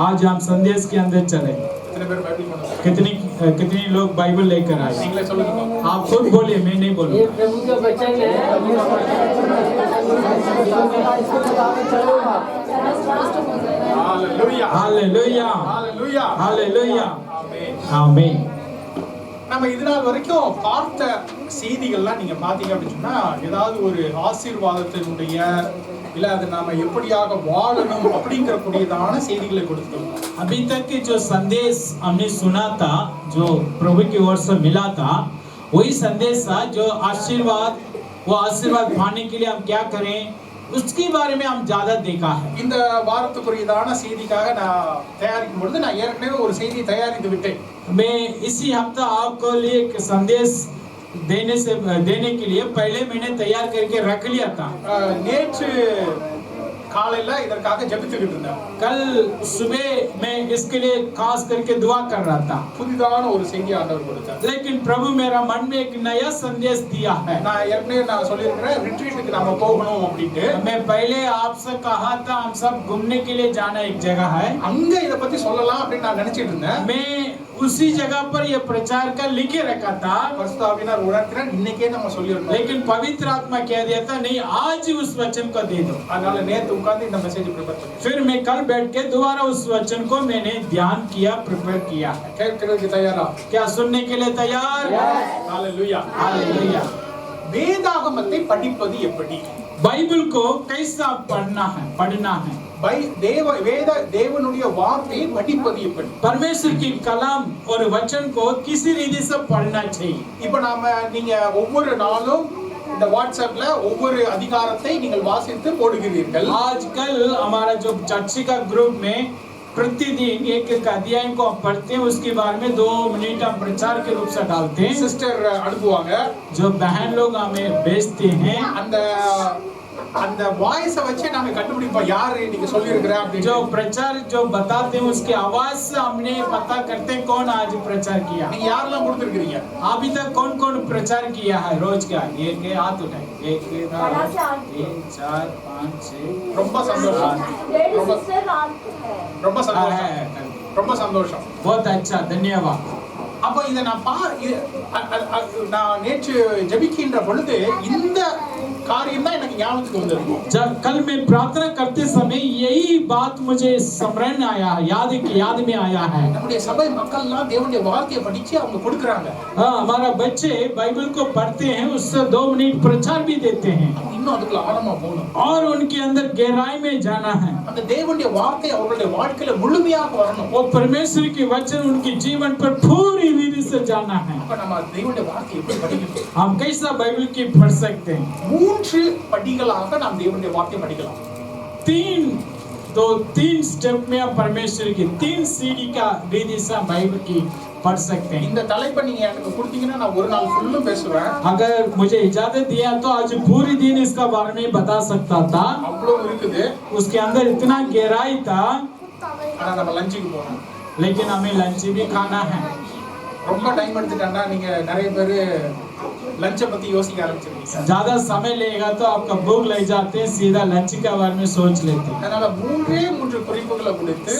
आज हम संदेश के अंदर चले। कितनी लोग बाइबल लेकर आए? आप खुद बोलिए, मैं नहीं बोलूँगा। प्रभु का वचन है। हालेलुया, हालेलुया, हालेलुया, ஆமென். நம்ம இதனால் வரைக்கும் பார்த்த செய்திகள்லாம் நீங்க பாத்தீங்க அப்படின்னு சொன்னா ஏதாவது ஒரு ஆசீர்வாதத்தினுடைய இல்ல அது நாம எப்படியாக வாழணும் அப்படிங்கிற கூடியதான செய்திகளை கொடுத்தோம். अभी तक के जो संदेश हमने सुना था, जो प्रभु की ओर से मिला था, वही संदेश था जो आशीर्वाद, वो आशीर्वाद पाने के लिए हम क्या करें, उसके बारे में हम ज्यादा देखा है. இந்த வாரத்துக்குரியதான செய்திக்காக நான் தயாரிக்கும் பொழுது நான் ஏற்கனவே ஒரு செய்தி தயாரித்து விட்டேன். मैं इसी हफ्ता आपको लिए एक संदेश देने के लिए पहले मैंने तैयार करके रख लिया था. நேற்று காலையில இதற்காக ஜெபித்துக்கிட்டு இருந்தேன். कल सुबह मैं इसके लिए खास करके दुआ कर रहा था. புதிதான ஒரு செய்தி ஆண்டவர் கொடுத்தார். लेकिन प्रभु मेरा मन में एक नया संदेश दिया है. நான் ஏற்கனவே நான் சொல்லியிருக்கிறேன் रिट्रीटக்கு நாம போகணும் அப்படிட்டு. मैं पहले आपसे कहा था हम सब घूमने के लिए जाना एक जगह है. அங்க இத பத்தி சொல்லலாம் அப்படி நான் நினைச்சிட்டு இருந்தேன். मैं उसी जगह पर ये प्रचार का लिखे रखा था. பரிசுத்த ஆவியானவர் உணர்த்தினார் இன்னைக்கே நம்ம சொல்லிரணும். लेकिन पवित्र आत्मा कह दिया था नहीं, आज उस वचन को दे दो. அதனால நேத்து உட்கார்ந்து இந்த மெசேஜ் ப்ரிப்பேர் பண்ணேன். फिर मैं कल बैठ के दोबारा उस वचन को मैंने ध्यान किया, प्रिपेयर किया. கேட்கிறதுக்கு தயாரா? क्या सुनने के लिए तैयार? Hallelujah, hallelujah. வேதாகமத்தை படிப்பது எப்படி? बाइबल को कैसा पढ़ना है. தேவனுடைய வார்த்தையை படிப்பது எப்படி? परमेश्वर की कलाम और वचन को किसी रीति से पढ़ना चाहिए. இப்போ நீங்க ஒவ்வொரு நாளும் இந்த வாட்ஸ்அப்ல ஒவ்வொரு அதிகாரத்தை நீங்கள் வாசித்து போடுகிறீர்கள். आजकल हमारा जो चर्च का ग्रुप में प्रतिदिन एक अध्याय को हम पढ़ते हैं, उसके बारे में 2 मिनट हम प्रचार के रूप से डालते हैं. सिस्टर अனுப்புவாங்க, जो बहन लोग हमें भेजते हैं. அந்த வாய்ஸை வச்சு நாம கண்டுபிடிப்போம் யார் இன்னைக்கு சொல்லி இருக்கறா அப்படி. जो प्रचार जो बताते हैं उसके आवाज से हमने पता करते हैं कौन आज प्रचार किया. நீங்க யாரெல்லாம் கொடுத்திருக்கீங்க? अभी तक कौन प्रचार किया है रोज का? एक हाथ उठाएं. 1 2 3 4 5 6. ரொம்ப சந்தோஷம். ரொம்ப சந்தோஷம். ரொம்ப சந்தோஷம். बहुत अच्छा, धन्यवाद. அப்ப இத நான் நேற்று ஜெபிக்கின்ற பொழுது இந்த காரியம் தான் எனக்கு ஞாபகத்துக்கு வந்தது. जब कल मैं प्रार्थना करते समय यही बात मुझे स्मरण आया, याद में आया है. நம்முடைய சபை மக்கள்லாம் தேவனுடைய வார்த்தையை படிச்சு அவங்க கொடுக்கறாங்க. हमारा बच्चे बाइबल को पढ़ते हैं, उससे 2 मिनट प्रचार भी देते हैं. இன்னும் அதுக்குள்ள ஆழமா போகணும். और उनके अंदर गहराई में जाना है. அந்த தேவனுடைய வார்த்தை அவங்களுடைய வாழ்க்கையில முழுமையாக வரணும். वो परमेश्वर की वचन उनके जीवन पर पूरी विधि से जाना है. அப்ப நம்ம தேவனுடைய வார்த்தையை எப்படி படிக்கணும்? हम कैसा बाइबल की पढ़ सकते हैं? 3 படிகளாக நாம் தேவனுடைய வார்த்தையை படிக்கலாம். 3 स्टेप में हम परमेश्वर की 3 सीढ़ी का विधि से बाइबल की पढ़ सकते हैं. இந்த தலைப்பை நீங்க எனக்கு கொடுத்தீங்கன்னா நான் ஒரு நாள் ஃபுல்லா பேசுவேன். अगर मुझे इजाजत दिया तो आज पूरी दिन इसका बारे में बता सकता था. அவ்வளவு இருக்குது. उसके अंदर इतना गहराई था. ஆனா நம்ம லஞ்சுக்கு போறோம். लेकिन हमें लंच भी खाना है. ரொம்ப டைம் எடுத்துட்டா நீங்க நிறைய பேர் लंच பத்தி யோசிக்க ஆரம்பிச்சிருக்கீங்க. ज्यादा समय लेगा तो आपका भूख लग जाते हैं, सीधा लंच के बारे में सोच लेते हैं. அதனால 3 குறிப்புகளை கொடுத்து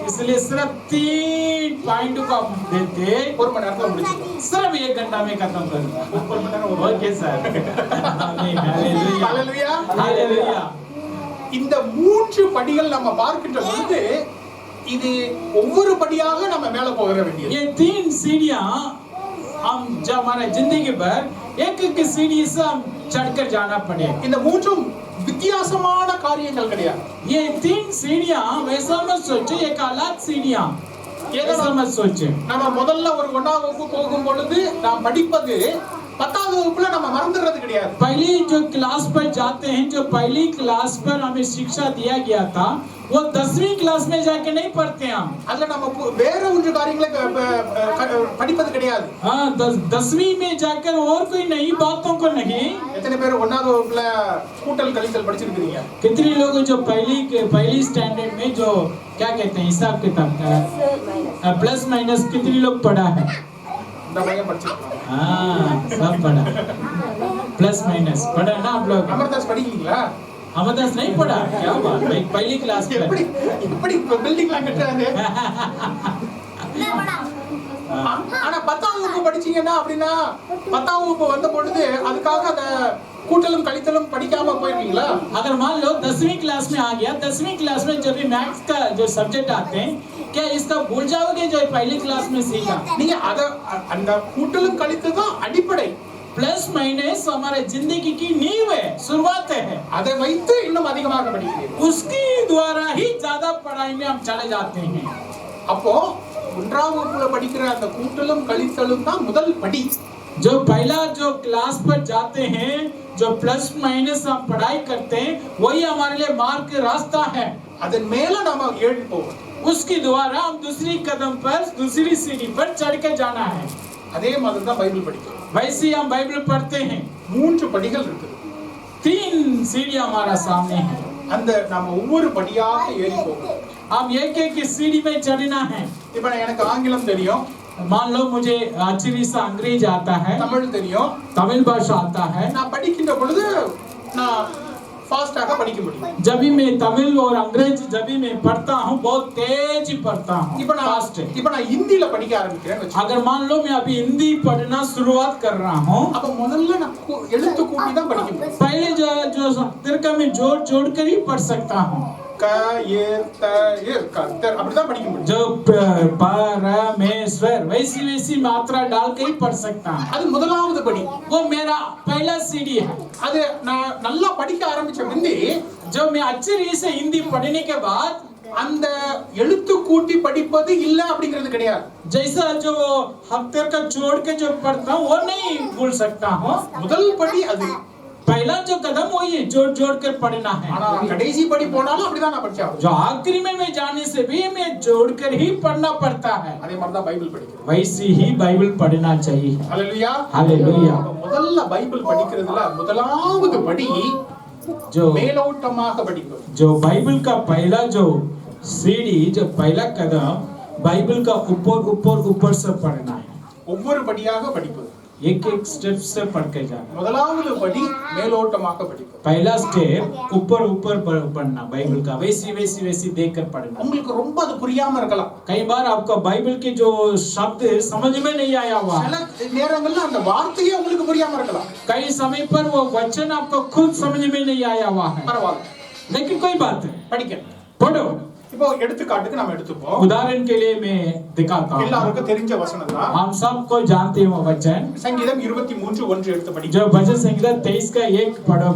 इसलिए सिर्फ 3 पॉइंट को आप देते, 1 மணி நேரத்துல முடிச்சிடலாம். सिर्फ 1 घंटा में खत्म कर दूंगा. 1 மணி நேரம் ओके सर. आमीन. Hallelujah, hallelujah, hallelujah. இந்த 3 படிகள் நம்ம பார்க்கின்ற பொழுது இது ஒவ்வொரு படியாக நம்ம மேல போக வேண்டியது. ये 3 सीढ़ियां हम जब हमारे जिंदगी पर एक सीढ़ी से हम चढ़कर जाना पड़ेगा. இந்த 3 வித்தியாசமான காரியங்கள் கிடையாது. ये 3 सीढ़ियां वैसा मत सोचो, एक अलग सीढ़ियां ऐसा मत सोचो. நம்ம முதல்ல ஒரு 1ஆம் வகுப்பு போகும் பொழுது நாம் படிப்பது 10வது வகுப்புல நம்ம மறந்துறது கிடையாது. पहली जो क्लास पर जाते हैं, जो पहली क्लास पर हमें शिक्षा दिया गया था, वो 10वीं क्लास में जाके नहीं पढ़ते हम. அதுல நம்ம வேற ஒன்று காரியங்களை படிப்பது கிடையாது. हाँ, 10वीं में जाकर और कोई नई बातों को नहीं. எத்தனை பேர் 1வது வகுப்புல கூட்டல் கழித்தல் படிச்சிருக்கீங்க? कितने लोग जो पहली स्टैंडर्ड में जो क्या कहते हैं हिसाब किताब का प्लस माइनस कितने लोग पढ़ा है? இந்த பையன் படிச்சிருக்கான். हाँ, सब पढ़ा. प्लस माइनस पढ़ा ना आप लोग? அமர்தாஸ் படிக்கீங்களா? अमरदास नहीं पढ़ा क्या बात भाई पहली क्लास में எப்படி இப்படி பில்டிங்லாம் கட்டுறாரு. ஆனா 10ஆம் வகுப்பு படிச்சீங்கன்னா அப்படின்னா 10ஆம் வகுப்பு வந்த பொழுது அதுக்காக அந்த கூட்டலும் கழித்தலும் படிக்காம போயிருக்கீங்களா? अगर मान लो 10वीं क्लास में आ गया 10वीं क्लास में जब भी मैथ्स का जो सब्जेक्ट आते हैं क्या इसका भूल जाओगे जो पहली क्लास में सीखा? நீங்க அத அந்த கூட்டலும் கழித்தல் தான் அடிப்படை. प्लस माइनस हमारे जिंदगी की नींव है, शुरुआत है. அதை வைத்து இன்னும் அதிகமாக படிக்கிறீர்கள். उसकी द्वारा ही ज्यादा पढ़ाई में हम चले जाते हैं. அப்போ 1ஆம் வகுப்புல படிக்கிற அந்த கூட்டலும் கழித்தலும் தான் முதல் படி. जो पहला जो क्लास पर जाते हैं जो प्लस माइनस हम पढ़ाई करते हैं वही हमारे लिए मार्ग रास्ता है. அதன் மேல நாம ஏறி போவோம். उसके द्वारा हम दूसरी कदम पर दूसरी सीढ़ी पर चढ़ के जाना है. அதே மாதிரி தான் பைபிள் படிக்கிறோம். वैसे हम बाइबल पढ़ते हैं. 3 படிகள் இருக்கு. 3 सीढ़ियां हमारा सामने है. அந்த நாம ஒவ்வொரு படியாக ஏறி போவோம். हम एक एक सीढ़ी में चढ़ना है. இப்போ எனக்கு ஆங்கிலம் தெரியும், मान लो मुझे अच्छी से अंग्रेजी आता है, தமிழ் தெரியும். तमिल भाषा आता है. நான் படிக்கின்ற பொழுது நான் ஃபாஸ்டாக படிக்க முடியும். जब भी मैं तमिल और अंग्रेजी जब भी मैं पढ़ता हूँ बहुत तेज पढ़ता हूँ. இப்போ நான் हिंदीல படிக்க ஆரம்பிக்கிறேன்னு வெச்சுக்கோங்க. अगर मान लो मैं अभी हिंदी पढ़ना शुरुआत कर रहा हूँ அப்ப முதல்ல நான் எழுத்து கூட்டி தான் படிக்க முடியும். पहले जो तर्क में जोड़ कर ही पढ़ सकता हूँ. க ஏ த ஏ கத்தர் அப்படி தான் படிக்க முடியும். जो परमेश्वर वैसी मात्रा डाल के ही पढ़ सकता हूँ. அது முதலாவது படி. वो मेरा पहला सीढ़ी है. அது நான் நல்லா படிக்க ஆரம்பிச்ச பிந்தி जब मैं अच्छी रीति से हिंदी पढ़ने के बाद அந்த எழுத்து கூட்டி படிப்பது இல்ல அப்படிங்கிறது கிடையாது. जैसा जो हफ्ते का जोड़ के जो पढ़ता हूँ वो नहीं भूल सकता हूँ. முதல் படி அது. पहला जो कदम वही है जोड़ कर पढ़ना है. ஆனா கடைசி படி போனாலும் அப்படிதான் நான் படிச்சேன். जो आखिरी में मैं जाने से भी मैं जोड़ कर ही पढ़ना पड़ता है. அதே மாதிரி தான் பைபிள் படிக்கிறோம். वैसे ही बाइबल पढ़ना चाहिए. ஹalleluya हालेलुया. முதல்ல பைபிள் படிக்கிறதுல முதலாவது படி जो மேலோட்டமாக படிப்பது. जो बाइबल का पहला जो सीढ़ी जो पहला कदम बाइबल का ऊपर से पढ़ना है. ஒவ்வொரு படியாக படிப்பது. एक स्टेप से पढ़ के जाना. முதலாவது படி மேலோட்டமாக படிப்பது. पहला स्टेप ऊपर पढ़ना बाइबल का वैसी देखकर पढ़ना. உங்களுக்கு ரொம்ப அது புரியாம இருக்கலாம். कई बार आपको बाइबल के जो शब्द समझ में नहीं आया हुआ. சில நேரங்கள்ல அந்த வார்த்தையே உங்களுக்கு புரியாம இருக்கலாம். कई समय पर वो वचन आपको खुद समझ में नहीं आया हुआ है. பரவாயில்லை. लेकिन कोई बात है படிக்கணும். पढ़ो. இப்போ எடுத்துக்காட்டுக்கு நாம எடுத்துப்போம். उदाहरण के लिए मैं दिखाता हूँ. எல்லாருக்கும் தெரிஞ்ச வசனம் தான். हम सबको जानते हैं वो वचन. சங்கீதம் 23:1 எடுத்து படிங்க. जो भजन संहिता 23 का 1 पढ़ो.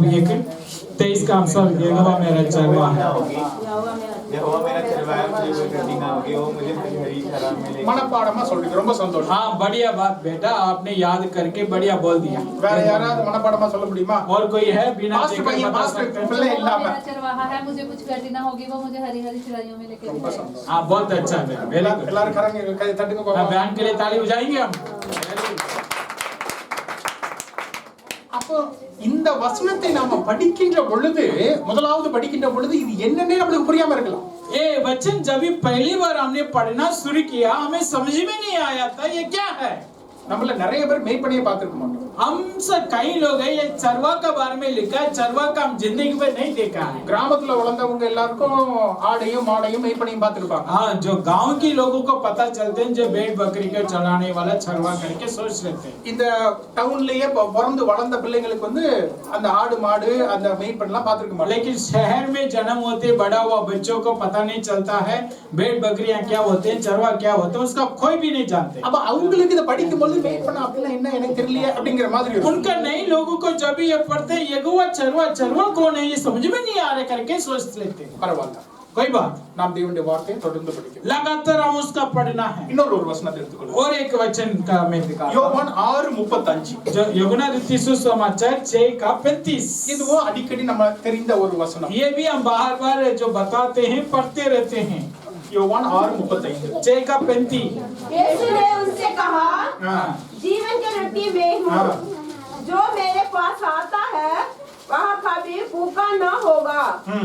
23 का हम सब यहोवा मेरा चरवाहा है. यहोवा मेरा चरवाहा है, मुझे कोई कमी ना होगी, वो मुझे हरी खराब में लेके மனப்பாடமா சொல்றீங்க, ரொம்ப சந்தோஷம். हाँ बढ़िया बात बेटा आपने याद करके बढ़िया बोल दिया. வேற யாராவது மனப்பாடமா சொல்ல முடியுமா? और कोई है बिना मास्टर देखे भाई, बता मास्टर सकते हैं? பிள்ளை இல்லாம. मेरा चरवाहा है, मुझे कुछ गलती ना होगी, वो मुझे हरी हरी चराइयों में लेके ரொம்ப जाएगा. சந்தோஷம். हाँ बहुत अच्छा है वेरी गुड. எல்லாரும் கரங்க கை தட்டுங்க பாப்போம். बैंड के लिए ताली बजाएंगे हम. அப்போ இந்த வசனத்தை நாம படிக்கின்ற பொழுது முதலாவது படிக்கின்ற பொழுது இது என்னன்னே நமக்கு புரியாம இருக்கலாம். ये वचन जब भी पहली बार हमने पढ़ना शुरू किया हमें समझ में नहीं आया था ये क्या है. நம்மள நிறைய பேர் மேய்ப்பனையே பார்த்திருக்க மாட்டோம். हम सब कई लोग हैं ये चरवा के बारे में लिखा है. चरवा का हम जिंदगी में नहीं देखा है. கிராமத்துல வளர்ந்தவங்க எல்லாருக்கும் ஆடையும் மாடையும் மேய்ப்பனையும் பார்த்திருப்பாங்க. हाँ जो गांव के लोगों को पता चलते हैं जो भेड़ बकरी को चलाने वाला चरवा करके सोच लेते हैं. இந்த டவுன்லயே பிறந்து வளர்ந்த பிள்ளைங்களுக்கு வந்து அந்த ஆடு மாடு அந்த மேய்ப்பன்லாம் பார்த்திருக்க மாட்டாங்க. लेकिन शहर में जन्म होते बड़ा हुआ बच्चों को पता नहीं चलता है भेड़ बकरियां क्या होते हैं चरवा क्या होते हैं उसका कोई भी नहीं जानते. அப்ப அவங்களுக்கு இத படிக்கும்போது மேய்ப்பன் அப்படினா என்ன எனக்கு தெரியலையே அப்படிங்கிற மாதிரி இருக்கும். उनका नई लोगों को जब भी ये पढ़ते हैं यहोवा चरवा कौन है ये समझ में नहीं आ रहा करके सोच लेते हैं. பரவாயில்லை. कोई बात நாம் தேவனுடைய வார்த்தையை தொடர்ந்து படிக்கிறோம். लगातार हम उसका पढ़ना है. இன்னொரு ஒரு வசனத்தை எடுத்துக்கொள்ளுங்க. और एक वचन का मैं दिखाता हूं. யோவான் 6:35. जो यूहन्ना रचित सुसमाचार 6:35. இதுவும் அடிக்கடி நம்ம தெரிந்த ஒரு வசனம். ये भी हम बार-बार जो बताते हैं पढ़ते रहते हैं. யோவான் 6:35. 6:35. यीशु ने उनसे कहा, हाँ। जीवन की रोटी मैं हूँ, हाँ। जो मेरे पास आता है वह कभी भूखा न होगा,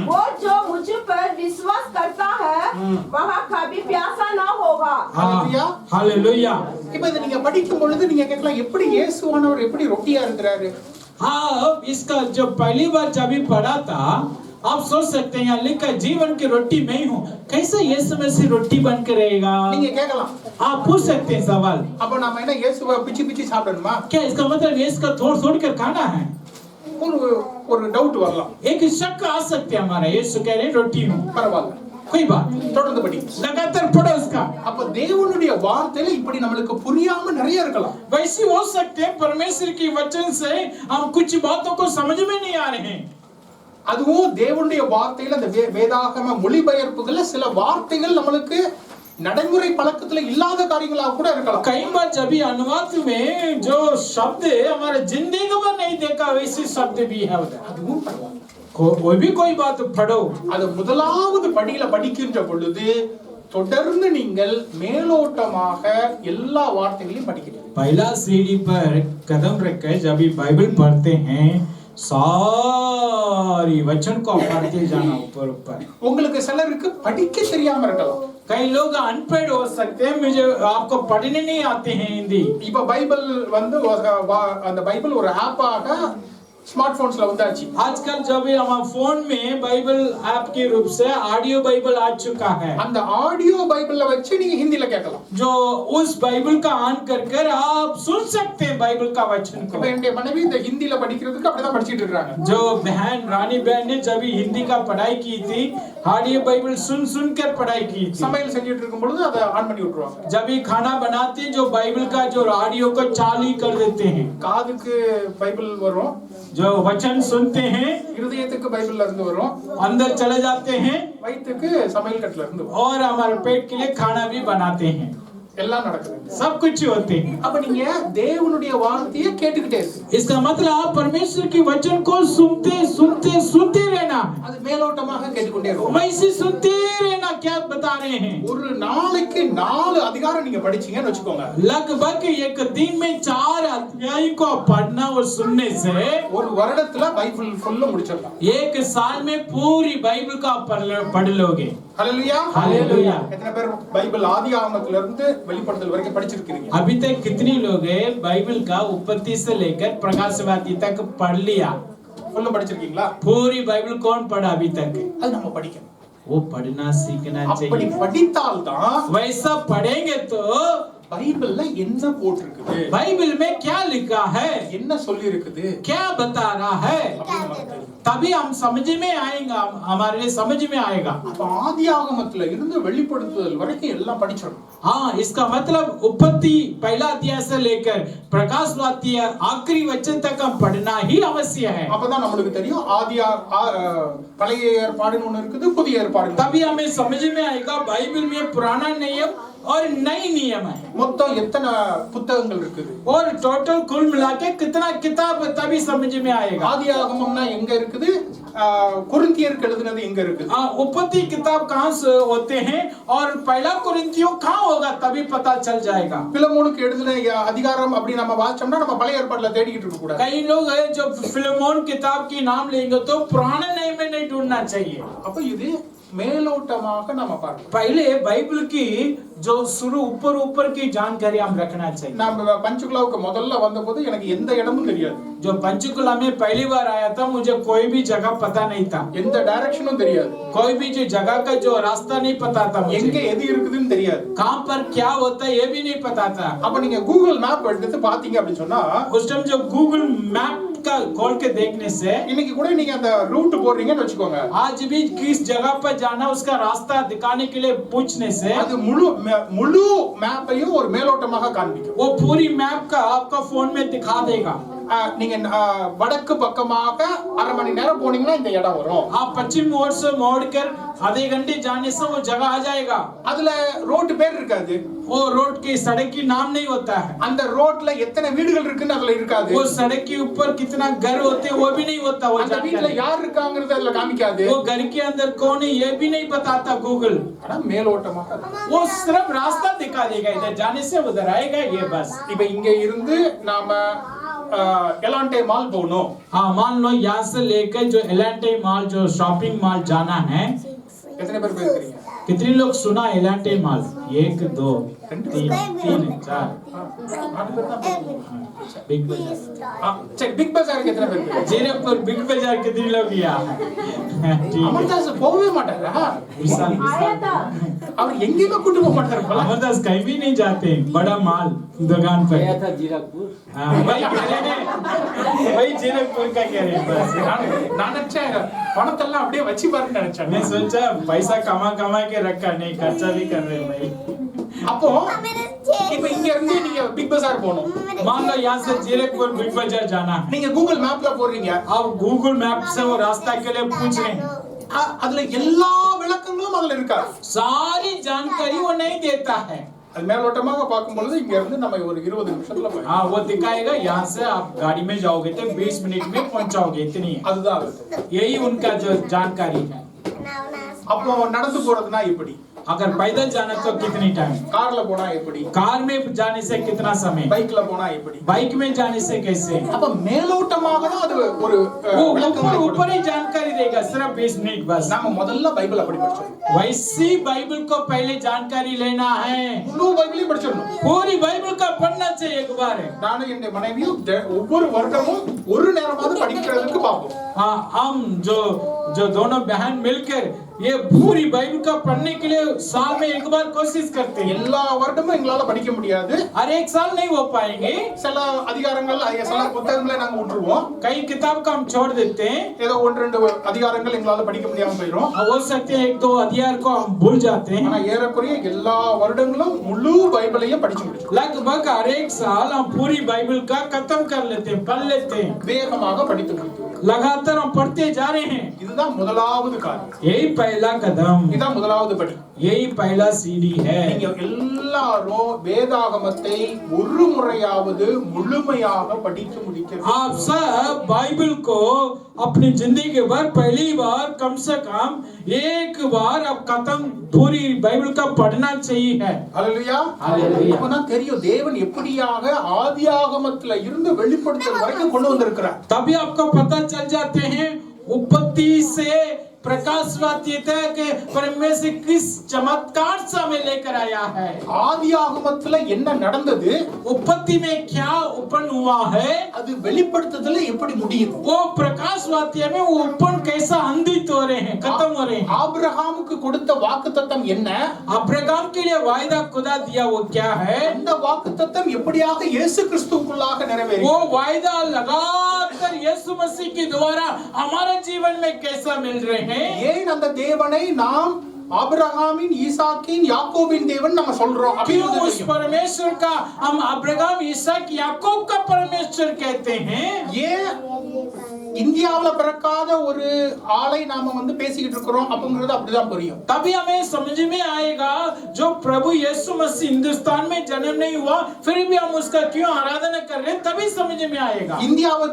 वो जो मुझ पर विश्वास करता है वह कभी प्यासा न होगा. हालेलुया. हालेलुया. இப்போ இத நீங்க படிக்கும் பொழுது நீங்க கேட்கலாம் எப்படி இயேசுவானவர் எப்படி ரொட்டியா இருக்கிறாரு? हाँ इसका जो पहली बार जब भी पढ़ा था आप सोच सकते हैं यहाँ लिखा जीवन की रोटी मैं ही हूँ, कैसे यीशु मसीह रोटी बन कर रहेगा? நீங்க கேட்கலாம், आप पूछ सकते हैं सवाल, அப்ப நாம என்ன இயேசுவை பிச்சு பிச்சு சாப்பிடணுமா? क्या इसका मतलब यीशु का तोड़ तोड़ कर खाना है? ஒரு டவுட் வரலாம். एक शक आ सकते हैं हमारा, यीशु कह रहे रोटी हूँ, பரவாயில்ல, कोई बात, தொடர்ந்து படி. लगातार पढ़ो उसका। அப்ப தேவனுடைய வார்த்தையில இப்படி நம்மளுக்கு புரியாம நிறைய இருக்கலாம். वैसे हो सकते हैं परमेश्वर की वचन से हम कुछ बातों को समझ में नहीं आ रहे हैं। அதுவும் தேவனுடைய வார்த்தையில அந்த வேதாகம மொழிபெயர்ப்புகள்ல சில வார்த்தைகள் நம்மளுக்கு நடைமுறை பழக்கத்துல இல்லாத காரியங்களா கூட இருக்கலாம். कई बार जब भी अनुवाद में जो शब्द हमारे जिंदगी में नहीं देखा वैसे शब्द भी है उधर, அதுவும் பரவாயில்ல. कोई भी कोई बात पढ़ो। அது முதலாவது படியில படிக்கின்ற பொழுது தொடர்ந்து நீங்கள் மேலோட்டமாக எல்லா வார்த்தைகளையும் படிக்கிறீங்க. पहला सीढ़ी पर कदम रखकर जब भी बाइबल पढ़ते हैं सारी वचन को पढ़ते जाना ऊपर ऊपर। உங்களுக்கு சிலருக்கு படிக்க தெரியாம இருக்கலாம். कई लोग अनपढ़ हो सकते हैं, मुझे आपको पढ़ने नहीं आते हैं हिंदी। இப்ப பைபிள் வந்து அந்த பைபிள் ஒரு ஆப்பாக स्मार्ट फोन्सல வந்தாச்சு. आजकल जब हमारे फोन में बाइबल ऐप के रूप से ऑडियो बाइबल आ चुका है। அந்த ஆடியோ பைபிள்ல வச்சு நீங்க ஹிந்தில கேட்கலாம். जो उस बाइबल का ऑन कर आप सुन सकते हैं बाइबल का वचन को। இப்ப என்னுடைய மனைவி இந்த ஹிந்தில படிக்கிறதுக்கு அப்படிதான் படிச்சிட்டு இருக்காங்க. जो बहन रानी बहन ने जब हिंदी का पढ़ाई की थी, ऑडियो बाइबल सुन कर पढ़ाई की थी। சமையல் செஞ்சிட்டு இருக்கும் பொழுது அதை ஆன் பண்ணி விட்டுருவாங்க. जब भी खाना बनाते हैं जो बाइबल का जो ऑडियो को चालू कर देते हैं, காதுக்கு பைபிள் வரும், जो वचन सुनते हैं இருதயத்துக்கு பைபிள்ல இருந்து வரும், अंदर चले जाते हैं வயிற்றுக்கு சமையல் கட்டுல இருந்து வரும். और हमारे पेट के लिए खाना भी बनाते हैं, எல்லாம் நடக்குது. सब कुछ होते हैं। அப்ப நீங்க தேவனுடைய வார்த்தையை கேட்டுக்கிட்டே இருக்கு. इसका मतलब आप परमेश्वर की वचन को सुनते रहना, அது மேலோட்டமாக கேட்டுக்கொண்டே இருக்கும். वैसे सुनते रहना। क्या बता रहे हैं? ஒரு நாளைக்கு 4 அதிகாரம் நீங்க படிச்சீங்கன்னு வெச்சுக்கோங்க. लगभग एक दिन में 4 अध्याय को पढ़ना और सुनने से ஒரு வருடத்துல பைபிள் ஃபுல்லா முடிச்சிடலாம். एक साल में पूरी बाइबल का पढ़ लोगे। ஹalleluya, हालेलुया। எத்தனை பேர் பைபிள் ஆதியாகமத்துல இருந்து வெளிப்படுத்தல் வரைக்கும் படிச்சிருக்கீங்க? अभी तक कितनी लोग हैं बाइबल का उत्पत्ति से लेकर प्रकाशवादी तक पढ़ लिया? ஃபுல்லா படிச்சிருக்கீங்களா? पूरी बाइबल कौन पढ़ा अभी तक? அது நம்ம படிக்கணும். वो पढ़ना सीखना அப்படி चाहिए। படித்தால்தான் वैसा पढ़ेंगे तो பைபிள்ல என்ன போட்டிருக்குது, बाइबल में क्या लिखा है, என்ன சொல்லி இருக்குது, क्या बता रहा है, तभी हम समझ में आएगा, हमारे लिए समझ में आएगा। அப்ப ஆதியாகமத்துல இருந்து வெளிப்படுத்துதல் வரைக்கும் எல்லாம் படிச்சிடணும். हाँ, इसका मतलब उत्पत्ति पहला अध्याय से लेकर प्रकाशवादी आखिरी वचन तक हम पढ़ना ही अवश्य है। அப்பதான் நம்மளுக்கு தெரியும் பழைய ஏற்பாடுன்னு ஒண்ணு இருக்குது, புதிய ஏற்பாடு. तभी हमें समझ में आएगा बाइबल में पुराना नियम और नई नियम है। மொத்தம் எத்தனை புத்தகங்கள் இருக்குது, और टोटल कुल मिला के कितना किताब, तभी समझ में आएगा। ஆதியாகமம்னா எங்க இருக்குது, கொரிந்தியருக்கு எழுதினது எங்க இருக்குது, उत्पत्ति किताब कहाँ से होते हैं और पहला कुरिन्थियों कहाँ होगा, तभी पता चल जाएगा। பிலமோனுக்கு எழுதின அதிகாரம் அப்படி நம்ம வாசிச்சோம்னா நம்ம பழைய ஏற்பாடுல தேடிக்கிட்டு இருக்க கூடாது. कई लोग हैं जो फिलेमोन किताब की नाम लेंगे तो पुराने नियम में नहीं ढूंढना चाहिए। அப்ப இது மேலோட்டமாக நம்ம பார்க்கணும். पहले बाइबल की जो शुरू ऊपर की जानकारी हम रखना चाहिए। நான் பஞ்சுகுலாவுக்கு முதல்ல வந்தபோது எனக்கு எந்த இடமும் தெரியாது. जो पंचकुला में पहली बार आया था मुझे कोई भी जगह पता नहीं था, எந்த டைரக்ஷனும் தெரியாது, कोई भी जो जगह का जो रास्ता नहीं पता था, எங்க मुझे எது இருக்குதுன்னு தெரியாது. कहां पर क्या होता है ये भी नहीं पता था। அப்ப நீங்க கூகுள் மேப் எடுத்து பாத்தீங்க அப்படி சொன்னா उस टाइम जो गूगल मैप का खोल के देखने से இன்னைக்கு கூட நீங்க அந்த ரூட் போடுறீங்கன்னு வெச்சுக்கோங்க, आज भी किस जगह पर जाना उसका रास्ता दिखाने के लिए पूछने से அது முழு மேப்பையும் ஒரு மேலோட்டமாக காண்பிக்கும். वो पूरी मैप का आपका फोन में दिखा देगा। நீங்க வடக்கு பக்கமாக அரை மணி நேரம் போனீங்கன்னா இந்த இடம் வரும். आप पश्चिम ओर से मोड़कर आधे घंटे जाने से वो जगह आ जाएगा। அதுல ரோட் பேர் இருக்காது, वो रोड की सड़क की नाम नहीं होता है, அந்த ரோட்ல எத்தனை வீடுகள் இருக்குன்னு அதுல இருக்காது, वो सड़क के ऊपर कितना घर होते हैं वो भी नहीं होता, वो அந்த வீட்ல யார் இருக்காங்கறது அதுல காமிக்காது, वो घर के अंदर कौन है ये भी नहीं बताता गूगल। ஆனா மேலோட்டமாக वो सिर्फ रास्ता दिखा देगा, इधर जाने से उधर आएगा ये बस। இப்ப இங்க இருந்து நாம எலாண்டே மால் போகணும். हाँ, मान लो यहाँ से लेकर जो एलांटे मॉल जो शॉपिंग मॉल जाना है, எத்தனை பேர் போயிருக்கீங்க? कितने लोग सुना एलांटे माल 1 2 3 3 4 बिग बाजार சரி பிக் பஜாருக்கு எத்தனை பேர் போயிருக்கீங்க? जीरकपुर बिग बाजार कितने लोग गया ठीक है அமர்தாஸ் போகவே மாட்டாரா? विशाल आया था அவர் எங்கேயுமே கூட்டு போக மாட்டாரு போல. अमरदास कहीं भी नहीं जाते बड़ा माल दुकान पर गया था जीरकपुर हाँ, वही कह रहे हैं वही जीरकपुर का कह रहे हैं बस நான் நினைச்சேன் பணத்தெல்லாம் அப்படியே வச்சு பாருன்னு நினைச்சேன். मैं सोचा पैसा कमा कमा के रखा नहीं खर्चा भी कर रहे हैं भाई அப்போ இப்ப இங்க இருந்து நீங்க பிக் பஜார் போகணும். मान लो यहाँ से जीरकपुर बिग बाजार जाना है நீங்க கூகுள் மேப்ல போடுறீங்க. अब गूगल मैप से वो रास्ता के लिए पूछ रहे हैं அதுல எல்லா விளக்கங்களும் அதுல இருக்காது. सारी जानकारी वो नहीं देता है அது மேலோட்டமாக பார்க்கும் பொழுது இங்க இருந்து நம்ம ஒரு 20 நிமிஷத்துல போய் हाँ वो दिखाएगा यहाँ से आप गाड़ी में जाओगे तो 20 मिनट में पहुंचाओगे इतनी है அதுதான் அது. यही उनका जो जानकारी है அப்போ நடந்து போறதுனா எப்படி? अगर पैदल जाना तो कितनी टाइम கார்ல போனா எப்படி? कार में जाने से कितना समय பைக்ல போனா எப்படி? बाइक में जाने से कैसे அப்ப மேலோட்டமாக தான் அது ஒரு वो விளக்கங்களை ऊपर கொடுக்கும். ऊपर ही जानकारी देगा सिर्फ 20 मिनट बस நாம முதல்ல பைபிள் அப்படி படிச்சோம். वैसी बाइबल को पहले जानकारी लेना है முழு பைபிளையும் படிச்சிடணும். पूरी बाइबल का पढ़ना चाहिए एक बार நானும் என் மனைவியும் ஒவ்வொரு வருடமும் ஒரு நேரமாவது படிக்கிறதுக்கு பார்ப்போம். हाँ हम जो दोनों बहन मिलकर ये पूरी बाइबल का पढ़ने के लिए साल में एक बार कोशिश करते हैं எல்லா வருடமும் எங்களால படிக்க முடியாது. हर एक साल नहीं हो पाएंगे சில அதிகாரங்கள் சில புத்தகங்களை நாங்க விட்டுருவோம். कई किताब को हम छोड़ देते हैं ஏதோ 1-2 அதிகாரங்கள் எங்களால படிக்க முடியாம போயிடும். हो सकते हैं 1-2 अध्याय को हम भूल जाते हैं ஆனா ஏறக்குறைய எல்லா வருடங்களும் முழு பைபிளையும் படிச்சு முடிச்சோம். लगभग हर एक साल हम पूरी बाइबल का खत्म कर लेते हैं पढ़ लेते हैं வேகமாக படித்து முடித்தோம். लगातार हम पढ़ते जा रहे हैं இதுதான் முதலாவது காரியம். यही पहला कदम இதுதான் முதலாவது படி. यही पहला सीढ़ी है நீங்க எல்லாரும் வேதாகமத்தை ஒரு முறையாவது முழுமையாக படித்து முடிக்கணும். आप सब बाइबल को अपनी जिंदगी भर पहली बार कम से कम एक बार अब खत्म पूरी बाइबल का पढ़ना चाहिए है ஹல்லேலூயா. ஹல்லேலூயா. அப்பதான் தெரியும் தேவன் எப்படியாக ஆதியாகமத்துல இருந்து வெளிப்படுத்தல் வரைக்கும் கொண்டு வந்திருக்கிறார். तभी आपको पता चल जाते हैं उत्पत्ति से प्रकाशवादी तक परमेश्वर किस चमत्कार से हमें लेकर आया है ஆதியாகமத்துல என்ன நடந்தது, उत्पत्ति में क्या उत्पन्न हुआ है அது வெளிப்படுத்துதல எப்படி முடியுது, वो प्रकाशवादी में वो उत्पन्न कैसा अंधित हो रहे हैं खत्म हो रहे हैं ஆபிரகாமுக்கு கொடுத்த வாக்குத்தத்தம் என்ன, अब्राहम के लिए वायदा खुदा दिया वो क्या है அந்த வாக்குத்தத்தம் எப்படியாக இயேசு கிறிஸ்துவுக்குள்ளாக நிறைவேறி वो वायदा लगाकर यीशु मसीह के द्वारा हमारे जीवन में कैसा मिल रहे हैं ஏன் அந்த தேவனை நாம் ஆபிரகாமின் ஈசாக்கின் யாக்கோபின் தேவன் நம்ம சொல்றோம் क्यों அப்படின்னு उस परमेश्वर का हम अब्राहम इसहाक याकूब का परमेश्वर कहते हैं ஏன் இந்தியாவுல பிறக்காத ஒரு ஆளை நாம வந்து பேசிக்கிட்டு இருக்கிறோம் அப்படிங்கிறது அப்படிதான் புரியும். तभी हमें समझ में आएगा जो प्रभु यीशु मसीह हिंदुस्तान में जन्म नहीं हुआ फिर भी हम उसका क्यों आराधना कर रहे हैं तभी समझ में आएगा இந்தியாவை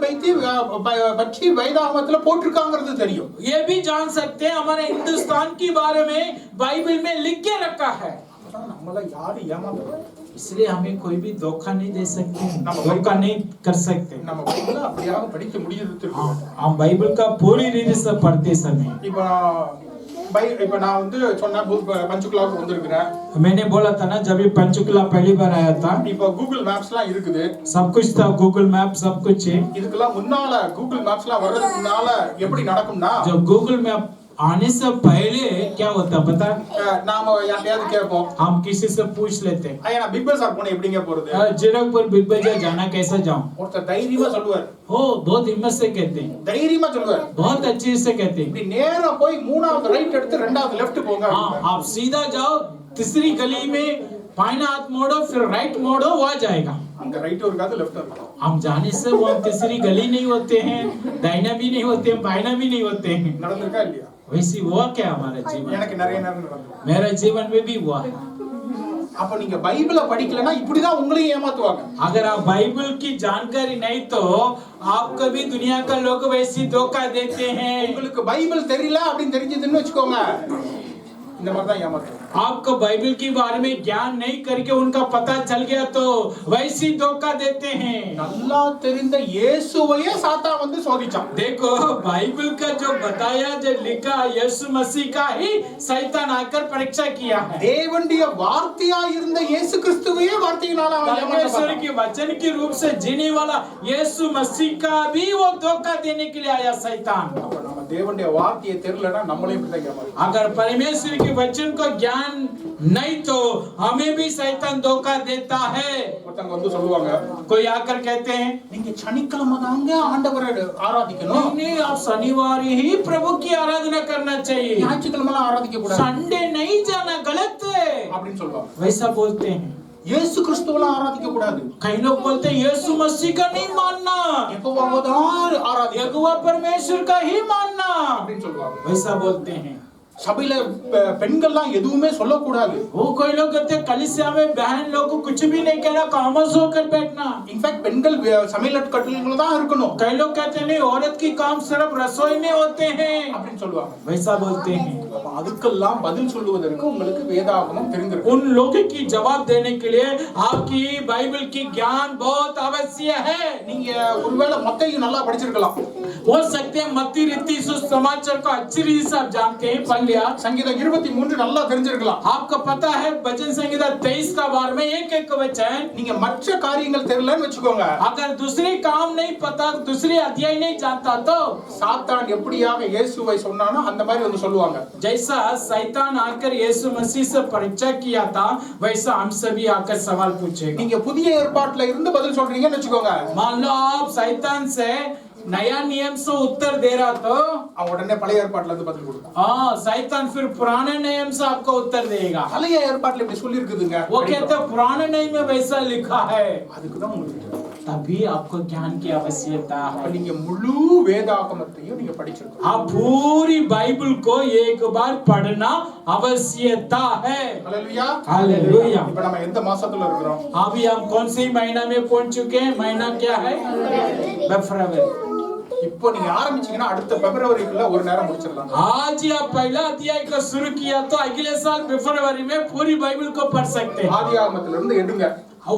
பற்றி வேதாகமத்துல போட்டிருக்காங்கிறது தெரியும். ये भी जान सकते हैं हमारे हिंदुस्तान के बारे में बाइबल में लिख के रखा है நம்மள யாரு ஏமாத்துறாங்க, इसलिए हमें कोई भी धोखा नहीं दे सकते धोखा नहीं कर सकते நம்ம பைபிள அப்படியாக படிக்க முடியுது. हम बाइबल का पूरी रीति से पढ़ते समय இப்ப நான் வந்து சொன்ன பஞ்சுக்குலாவுக்கு வந்திருக்கிறேன். मैंने बोला था ना जब ये पंचकुला पहली बार आया था இப்ப கூகுள் மேப்ஸ்லாம் இருக்குது. सब कुछ था गूगल मैप सब कुछ है இதுக்கெல்லாம் முன்னால கூகுள் மேப்ஸ்லாம் வர்றதுக்கு முன்னால எப்படி நடக்கும்னா, जो गूगल मैप आने से पहले क्या होता पता நாம யாரையாவது கேட்போம், हम किसी से पूछ लेते ஐயா நான் பிக் பஜார் போனேன் எப்படிங்க போறது, जीरकपुर बिग बाजार जाना कैसे जाऊं ஒருத்தர் தைரியமா சொல்லுவார், ओ बहुत हिम्मत से कहते हैं தைரியமா சொல்லுவார், बहुत अच्छे से कहते हैं இப்படி நேரா போய் மூணாவது ரைட் எடுத்து ரெண்டாவது லெஃப்ட் போங்க. हाँ आप सीधा जाओ तीसरी गली में बाएं हाथ मोड़ो फिर राइट मोड़ो वहाँ जाएगा அங்க ரைட் இருக்காது லெஃப்ட் இருக்கும். हम जाने से वो तीसरी गली नहीं होते हैं दाहिना भी नहीं होते हैं बाइना भी नहीं होते हैं நடந்திருக்கா இல்லையா? वैसी हुआ क्या हमारा जीवन எனக்கு நிறைய நேரம் நடந்திருக்கு. मेरा जीवन में भी हुआ है அப்ப நீங்க பைபிளை படிக்கலனா இப்படிதான் உங்களையும் ஏமாத்துவாங்க. अगर आप बाइबल की जानकारी नहीं तो आपको भी दुनिया का लोग वैसी धोखा देते हैं உங்களுக்கு பைபிள் தெரியல அப்படின்னு தெரிஞ்சதுன்னு வெச்சுக்கோங்க, இந்த மாதிரி தான் ஏமாத்துறாங்க. आपको बाइबल के बारे में ज्ञान नहीं करके उनका पता चल गया तो वैसी धोखा देते हैं। நல்லா தெரிந்த இயேசுவையே சாத்தான் வந்து சோதிச்சான். देखो बाइबल का जो बताया जो लिखा यीशु मसीह का ही शैतान आकर परीक्षा किया है। தேவனுடைய வார்த்தையா இருந்த இயேசு கிறிஸ்துவையே வார்த்தையினால அவன் परमेश्वर ஏமாற்றான். के वचन के रूप से जीने वाला यीशु मसीह का भी वो धोखा देने के लिए आया शैतान। அப்ப நம்ம தேவனுடைய வார்த்தையை தெரியலனா நம்மளே இப்படி தான் ஏமாறுவோம். अगर परमेश्वर के वचन को ज्ञान नहीं तो हमें भी शैतान धोखा देता है। ஒருத்தங்க வந்து சொல்லுவாங்க, कोई आकर कहते हैं நீங்க சனிக்கிழமை தாங்க ஆண்டவரை ஆராதிக்கணும், नहीं आप शनिवार ही प्रभु की आराधना करना चाहिए, ஞாயிற்றுக்கிழமை ஆராதிக்க கூடாது संडे नहीं जाना गलत है, அப்படின்னு சொல்லுவாங்க. वैसा बोलते हैं। இயேசு கிறிஸ்துவெல்லாம் ஆராதிக்க கூடாது, कई लोग बोलते हैं यीशु मसीह का नहीं मानना, யெகோவாவை தான் ஆராதிக்கணும் यहोवा परमेश्वर का ही मानना, அப்படின்னு சொல்லுவாங்க. वैसा बोलते हैं। சபையில பெண்கள்லாம் எதுவுமே சொல்லக்கூடாது. वो कोई लोग कहते हैं कलीसिया में बहन लोग को कुछ भी नहीं कहना, खामोश होकर बैठना। இன்ஃபேக்ட் பெண்கள் சமையல் கட்டில்ல தான் இருக்கணும் कई लोग कहते हैं नहीं औरत की काम सिर्फ रसोई में होते हैं, அப்படின்னு சொல்லுவாங்க. वैसा बोलते हैं। அப்ப அதுக்கெல்லாம் பதில் சொல்லுவதற்கு உங்களுக்கு வேதாகமம் தெரிந்திருக்கும். उन लोगों की जवाब देने के लिए आपकी बाइबल की ज्ञान बहुत आवश्यक है। நீங்க ஒருவேளை மத்தேயு நல்லா படிச்சிருக்கலாம், हो सकते हैं मत्ती रीति सुसमाचार को अच्छी रीति से आप जानते हैं, पढ़ लिया। சங்கீதம் 23 நல்லா தெரிஞ்சிருக்கலாம். आपको पता है भजन संहिता 23 का बार में एक वचन। நீங்க மற்ற காரியங்கள் தெரியலன்னு வெச்சுக்கோங்க, अगर दूसरी काम नहीं पता, दूसरी अध्याय नहीं जानता तो சாத்தான் எப்படியாக இயேசுவை சொன்னானோ அந்த மாதிரி வந்து சொல்லுவாங்க. जैसा शैतान आकर यीशु मसीह से परीक्षा किया था वैसा हमसे भी आकर सवाल पूछेगा। நீங்க புதிய ஏற்பாட்டுல இருந்து பதில் சொல்றீங்கன்னு வெச்சுக்கோங்க, मान लो आप शैतान से नया नियम से उत्तर दे रहा तो அவன் உடனே பழைய ஏற்பாட்டுல இருந்து பதில் கொடுப்பான். हाँ शैतान फिर पुराने नियम से आपको उत्तर देगा। பழைய ஏற்பாட்டுல இப்படி சொல்லி இருக்குதுங்க, वो कहते हैं पुराने नियम में वैसा लिखा है, அதுக்கு தான் உங்களுக்கு तभी आपको ज्ञान की आवश्यकता அப்ப है। நீங்க முழு வேதாகமத்தையும் நீங்க படிச்சிருக்கணும். आप पूरी बाइबल को एक बार पढ़ना आवश्यकता है। ஹல்லேலூயா. हालेलुया। இப்ப நம்ம எந்த மாசத்துல இருக்கிறோம்? अभी हम कौन सी महीना में पहुंच चुके हैं? महीना क्या है? फरवरी। இப்போ நீங்க ஆரம்பிச்சீங்கன்னா அடுத்த பிப்ரவரிக்குள்ள ஒரு நேரம் முடிச்சிடலாம். आज ही आप पहला अध्याय को शुरू किया तो अगले साल फरवरी में पूरी बाइबल को पढ़ सकते हैं। ஆதியாகமத்துல இருந்து எடுங்க,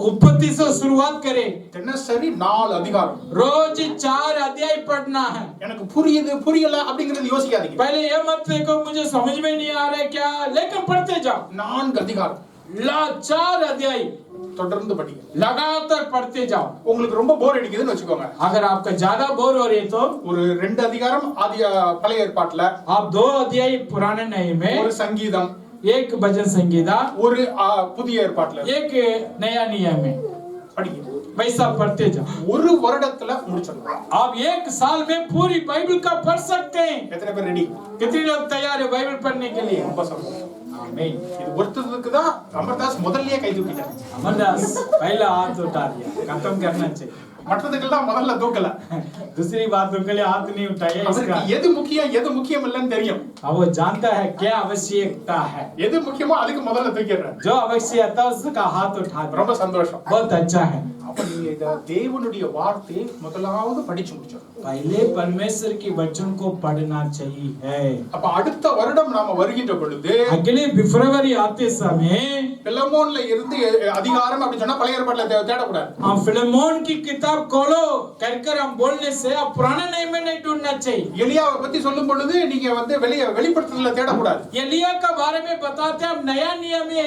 उत्पत्ति से शुरुआत करें, தினசரி 4 அதிகாரம். रोज 4 अध्याय पढ़ना है। எனக்கு புரியுது புரியல அப்படிங்கறது யோசிக்காதீங்க. पहले ये मत देखो मुझे समझ में नहीं आ रहा है क्या, लेकिन पढ़ते जाओ। 4 அதிகாரம் 4 अध्याय தொடர்ந்து படிங்க. लगातार पढ़ते जाओ। உங்களுக்கு ரொம்ப போர் அடிக்குதுன்னு வெச்சுக்கோங்க, अगर आपका ज्यादा बोर हो रही है तो ஒரு 2 அதிகாரம் பழைய ஏற்பாட்டுல, आप 2 अध्याय पुराने नए में, ஒரு சங்கீதம், एक भजन संगीता, ஒரு புதிய ஏற்பாட்டுல एक नया नियम में படிங்க. वैसा पढ़ते जाओ। ஒரு வருடத்துல முடிச்சிடலாம். आप 1 साल में पूरी बाइबल का पढ़ सकते हैं। எத்தனை பேர் ரெடி? कितने लोग तैयार है बाइबल पढ़ने के लिए? ரொம்ப சந்தோஷம். आमीन। இது ஒருத்தருக்கு தான் அமர்தாஸ் முதல்லயே கை தூக்கிட்டார், अमरदास पहला हाथ उठा दिया, खत्म करना चाहिए। மற்றதுக்கெல்லாம் முதல்ல தூக்கல. दूसरी बातों के लिए हाथ नहीं उठाया इसका। அவருக்கு எது முக்கியம் எது முக்கியம் இல்லன்னு தெரியும். अब वो जानता है क्या आवश्यकता है, எது முக்கியமோ அதுக்கு முதல்ல தூக்கிடுறாரு. जो आवश्यकता उसका हाथ उठा दो। ரொம்ப சந்தோஷம். बहुत अच्छा है। அப்ப நீங்க இத தேவனுடைய வார்த்தையை முதலாவது படிச்சு முடிச்சோம். पहले परमेश्वर की वचन को पढ़ना चाहिए। அப்ப அடுத்த வருடம் நாம வருகின்ற பொழுது अगले फरवरी आते समय பிலமோன்ல இருந்து அதிகாரம் அப்படி சொன்னா பழைய ஏற்பாட்டுல தேடக்கூடாது. हम फिलेमोन की किताब खोलो कहकर हम बोलने से अब पुराने नए में नहीं ढूंढना चाहिए। எலியாவை பத்தி சொல்லும் பொழுது நீங்க வந்து வெளிப்படுத்துதல்ல தேடக்கூடாது. एलिया का बारे में बताते हैं, अब नया नियम में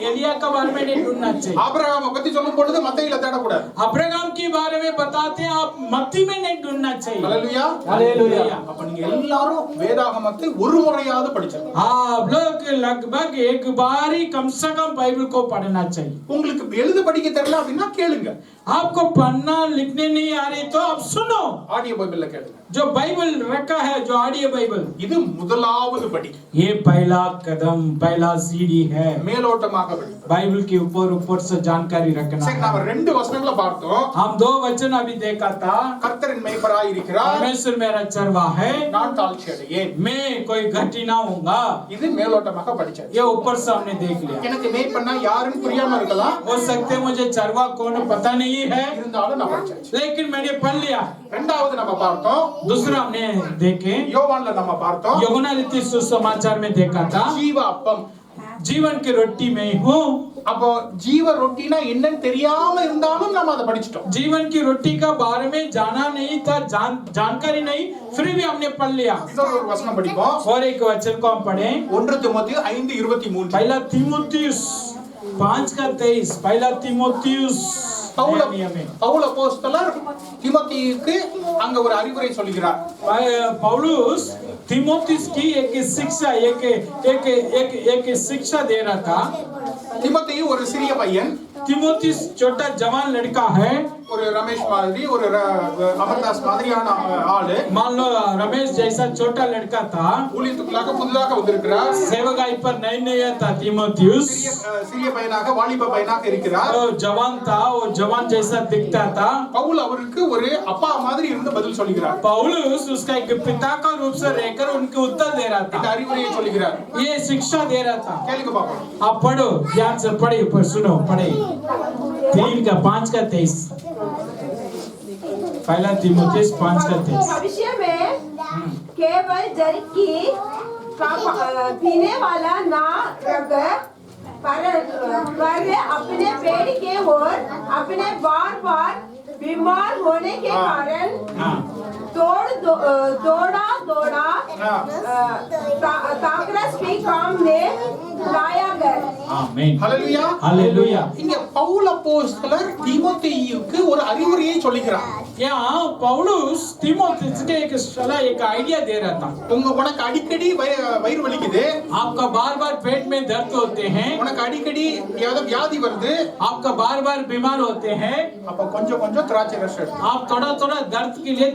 एलिया का बारे में नहीं ढूंढना चाहिए। ஆபிரகாமை பத்தி சொல்லும் பொழுது மத்தேயுல தேடக்கூடாது. अब्राहम के बारे में बताते हैं, आप मत्ती में नहीं ढूंढना चाहिए। ஹல்லேலூயா. हालेलुया। அப்ப நீங்க எல்லாரும் வேதாகமத்தை ஒரு முறையாவது படிச்சிருக்கணும். आप लोग लगभग एक बार ही कम से कम बाइबल को पढ़ना चाहिए। உங்களுக்கு எழுத படிக்க தெரியல அப்படின்னா கேளுங்க, आपको पढ़ना लिखने नहीं आ रही तो आप सुनो, ஆடியோ பைபிள்ல கேளுங்க. जो बाइबल रखा है, जो ऑडियो बाइबल, இது முதலாவது படி, ये पहला कदम, पहला सीढ़ी है। மேலோட்டமாக படி. बाइबल के ऊपर से जानकारी रखना சரி, है। நாம 2 வசனங்களை பார்த்தோம். हम 2 वचन अभी देखा था। கர்த்தரின் மேய்ப்பராய் இருக்கிறார், परमेश्वर मेरा चरवा है, நான் தாழ்ச்சி अடையேன். मैं कोई घटी ना होऊंगा। இது மேலோட்டமாக படிச்சாச்சு. ये ऊपर से हमने देख लिया। எனக்கு மேய்ப்பன்னா யாருன்னு புரியாம இருக்கலாம், हो सकते मुझे चरवा कौन पता नहीं है, இருந்தாலும் நான் படிச்சாச்சு. लेकिन मैंने पढ़ लिया। இரண்டாவது நம்ம பார்த்தோம் दूसरा हमने देखे யோவான்ல நம்ம பார்த்தோம் यूहन्ना रीति सुसमाचार में देखा था ஜீவ அப்பம் जीवन की रोटी में हूँ அப்போ ஜீவ ரொட்டினா என்னன்னு தெரியாம இருந்தாலும் நம்ம அதை படிச்சிட்டோம் जीवन की रोटी का बारे में जाना नहीं था जानकारी नहीं फिर भी हमने पढ़ लिया இன்னொரு ஒரு வசனம் படிப்போம் और एक वचन को हम पढ़े 1 தீமோத்தேயு 5:23 पहला तीमुथियुस 5:23 पहला तीमुथियुस பவுல் அப்போஸ்தலர் தீமோத்தேயுக்கு அங்க ஒரு அறிவுரை சொல்கிறார் पौलुस तीमुथियुस की एक शिक्षा दे रहा था தீமோத்தேயு ஒரு சிறிய பையன் तीमुथियुस छोटा जवान लड़का है ஒரு ரமேஷ் மாதிரி ஒரு அமர்தாஸ் மாதிரியான ஆளு मान लो रमेश जैसा छोटा लड़का था ஊழியத்துக்குள்ளாக புதிதாக வந்திருக்கிறார் सेवकाई पर नया था तीमुथियुस சிறிய பையனாக வாலிப பையனாக இருக்கிறார் वो जवान था वो जवान जैसा दिखता था பவுல் அவருக்கு ஒரு அப்பா மாதிரி இருந்து பதில் சொல்கிறார் पौलुस उसका एक पिता का रूप से रहकर उनके उत्तर दे रहा இந்த था அறிவுரையை சொல்கிறார் ये शिक्षा दे रहा था கேளுங்க பாப்போம் आप पढ़ो ध्यान से पढ़े ऊपर सुनो पढ़े 5 का 23 पहला तीमुथियुस 5 का 23 भविष्य में केवल जल की का पीने वाला ना रख पर अपने पेट के और अपने बार बीमार होने के कारण दौड़ा ताकरस भी काम में लाया गया आमीन ஹல்லேலூயா हालेलुया இங்க பவுல் அப்போஸ்தலர் தீமோத்தேயுக்கு ஒரு அறிவுரையை சொல்கிறார் यहाँ पौलुस तीमुथियुस के एक सलाह एक आइडिया दे रहा था உனக்கு அடிக்கடி வயிறு வலிக்குது आपका बार-बार पेट में दर्द होते हैं உனக்கு அடிக்கடி ஏதாவது வியாதி வருது आपका बार-बार बीमार होते हैं அப்ப கொஞ்சம் கொஞ்சம் திராட்சை ரசம் எடு आप थोड़ा-थोड़ा दर्द के लिए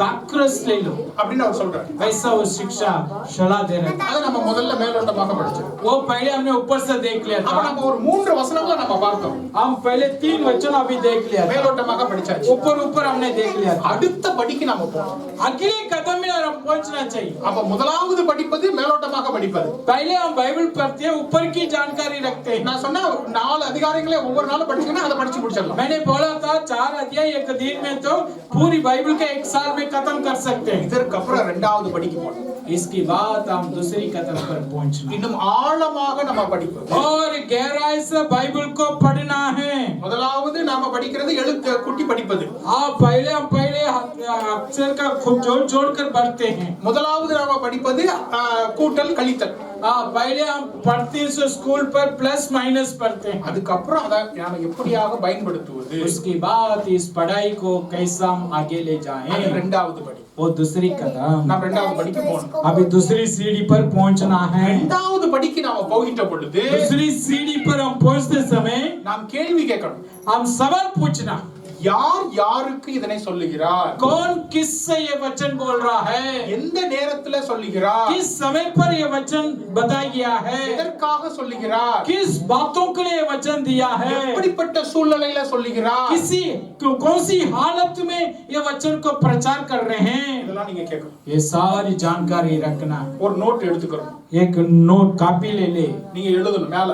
दाखरस ले लो அப்படின்னு அவர் சொல்றாரு वैसा वो शिक्षा सलाह दे रहा था அத நம்ம முதல்ல மேலோட்டமாக படிச்சோம் वो पहले हमने ऊपर से देख लिया அப்ப था நம்ம ஒரு 3 வசனங்களை நம்ம பார்த்தோம் हम पहले 3 वचन अभी देख लिया था மேலோட்டமாக படிச்சாச்சு ऊपर हमने देख लिया था அடுத்த படிக்கு நாம போறோம் अगले कदम में और हम पहुंचना चाहिए அப்ப முதலாவது படிப்பது மேலோட்டமாக படிப்பது पहले हम बाइबल पढ़ते हैं ऊपर की जानकारी रखते हैं நான் சொன்ன 4 அதிகாரங்களை ஒவ்வொரு நாளும் படிச்சீங்கன்னா அதை படிச்சு முடிச்சிடலாம் मैंने बोला था 4 अध्याय एक दिन में तो पूरी बाइबल के 1 साल में खत्म कर सकते हैं இதற்கு அப்புறம் இரண்டாவது படிக்கு போறோம் इसके बाद हम दूसरी कदम पर पहुंचना இன்னும் ஆழமாக நம்ம படிப்பது और गहराई से बाइबल को पढ़ना है முதலாவது நாம படிக்கிறது எழுத்து குட்டி படிப்பது पहले अक्षर का खूब जोड़ कर पढ़ते हैं முதலாவது நாம படிப்பது கூட்டல் கழித்தல் पहले हम पढ़ते हैं स्कूल पर प्लस माइनस पढ़ते हैं அதுக்கப்புறம் அதை நாம எப்படியாக பயன்படுத்துவது उसके बाद इस पढ़ाई को कैसा हम आगे ले அது जाएं இரண்டாவது படி वो दूसरी कदम நாம் இரண்டாவது படிக்கு போகணும் अभी दूसरी सीढ़ी पर पहुंचना है இரண்டாவது படிக்கு நாம போகின்ற பொழுது दूसरी सीढ़ी पर हम पहुंचते समय நாம் கேள்வி கேட்கணும் हम सवाल पूछना யார் யாருக்கு இதனை சொல்லுகிறார் कौन किससे ये वचन बोल रहा है எந்த நேரத்துல சொல்லுகிறார் किस समय पर ये वचन बताया गया है எதற்காக சொல்லுகிறார் किस बातों के लिए वचन दिया है எப்படிப்பட்ட சூழ்நிலையில சொல்லுகிறார் कौन सी हालत में ये वचन को प्रचार कर रहे हैं இதெல்லாம் நீங்க கேட்கணும் ये सारी जानकारी रखना ஒரு नोट எடுத்துக்கணும் एक नोट कॉपी ले ले நீங்க எழுதணும் மேல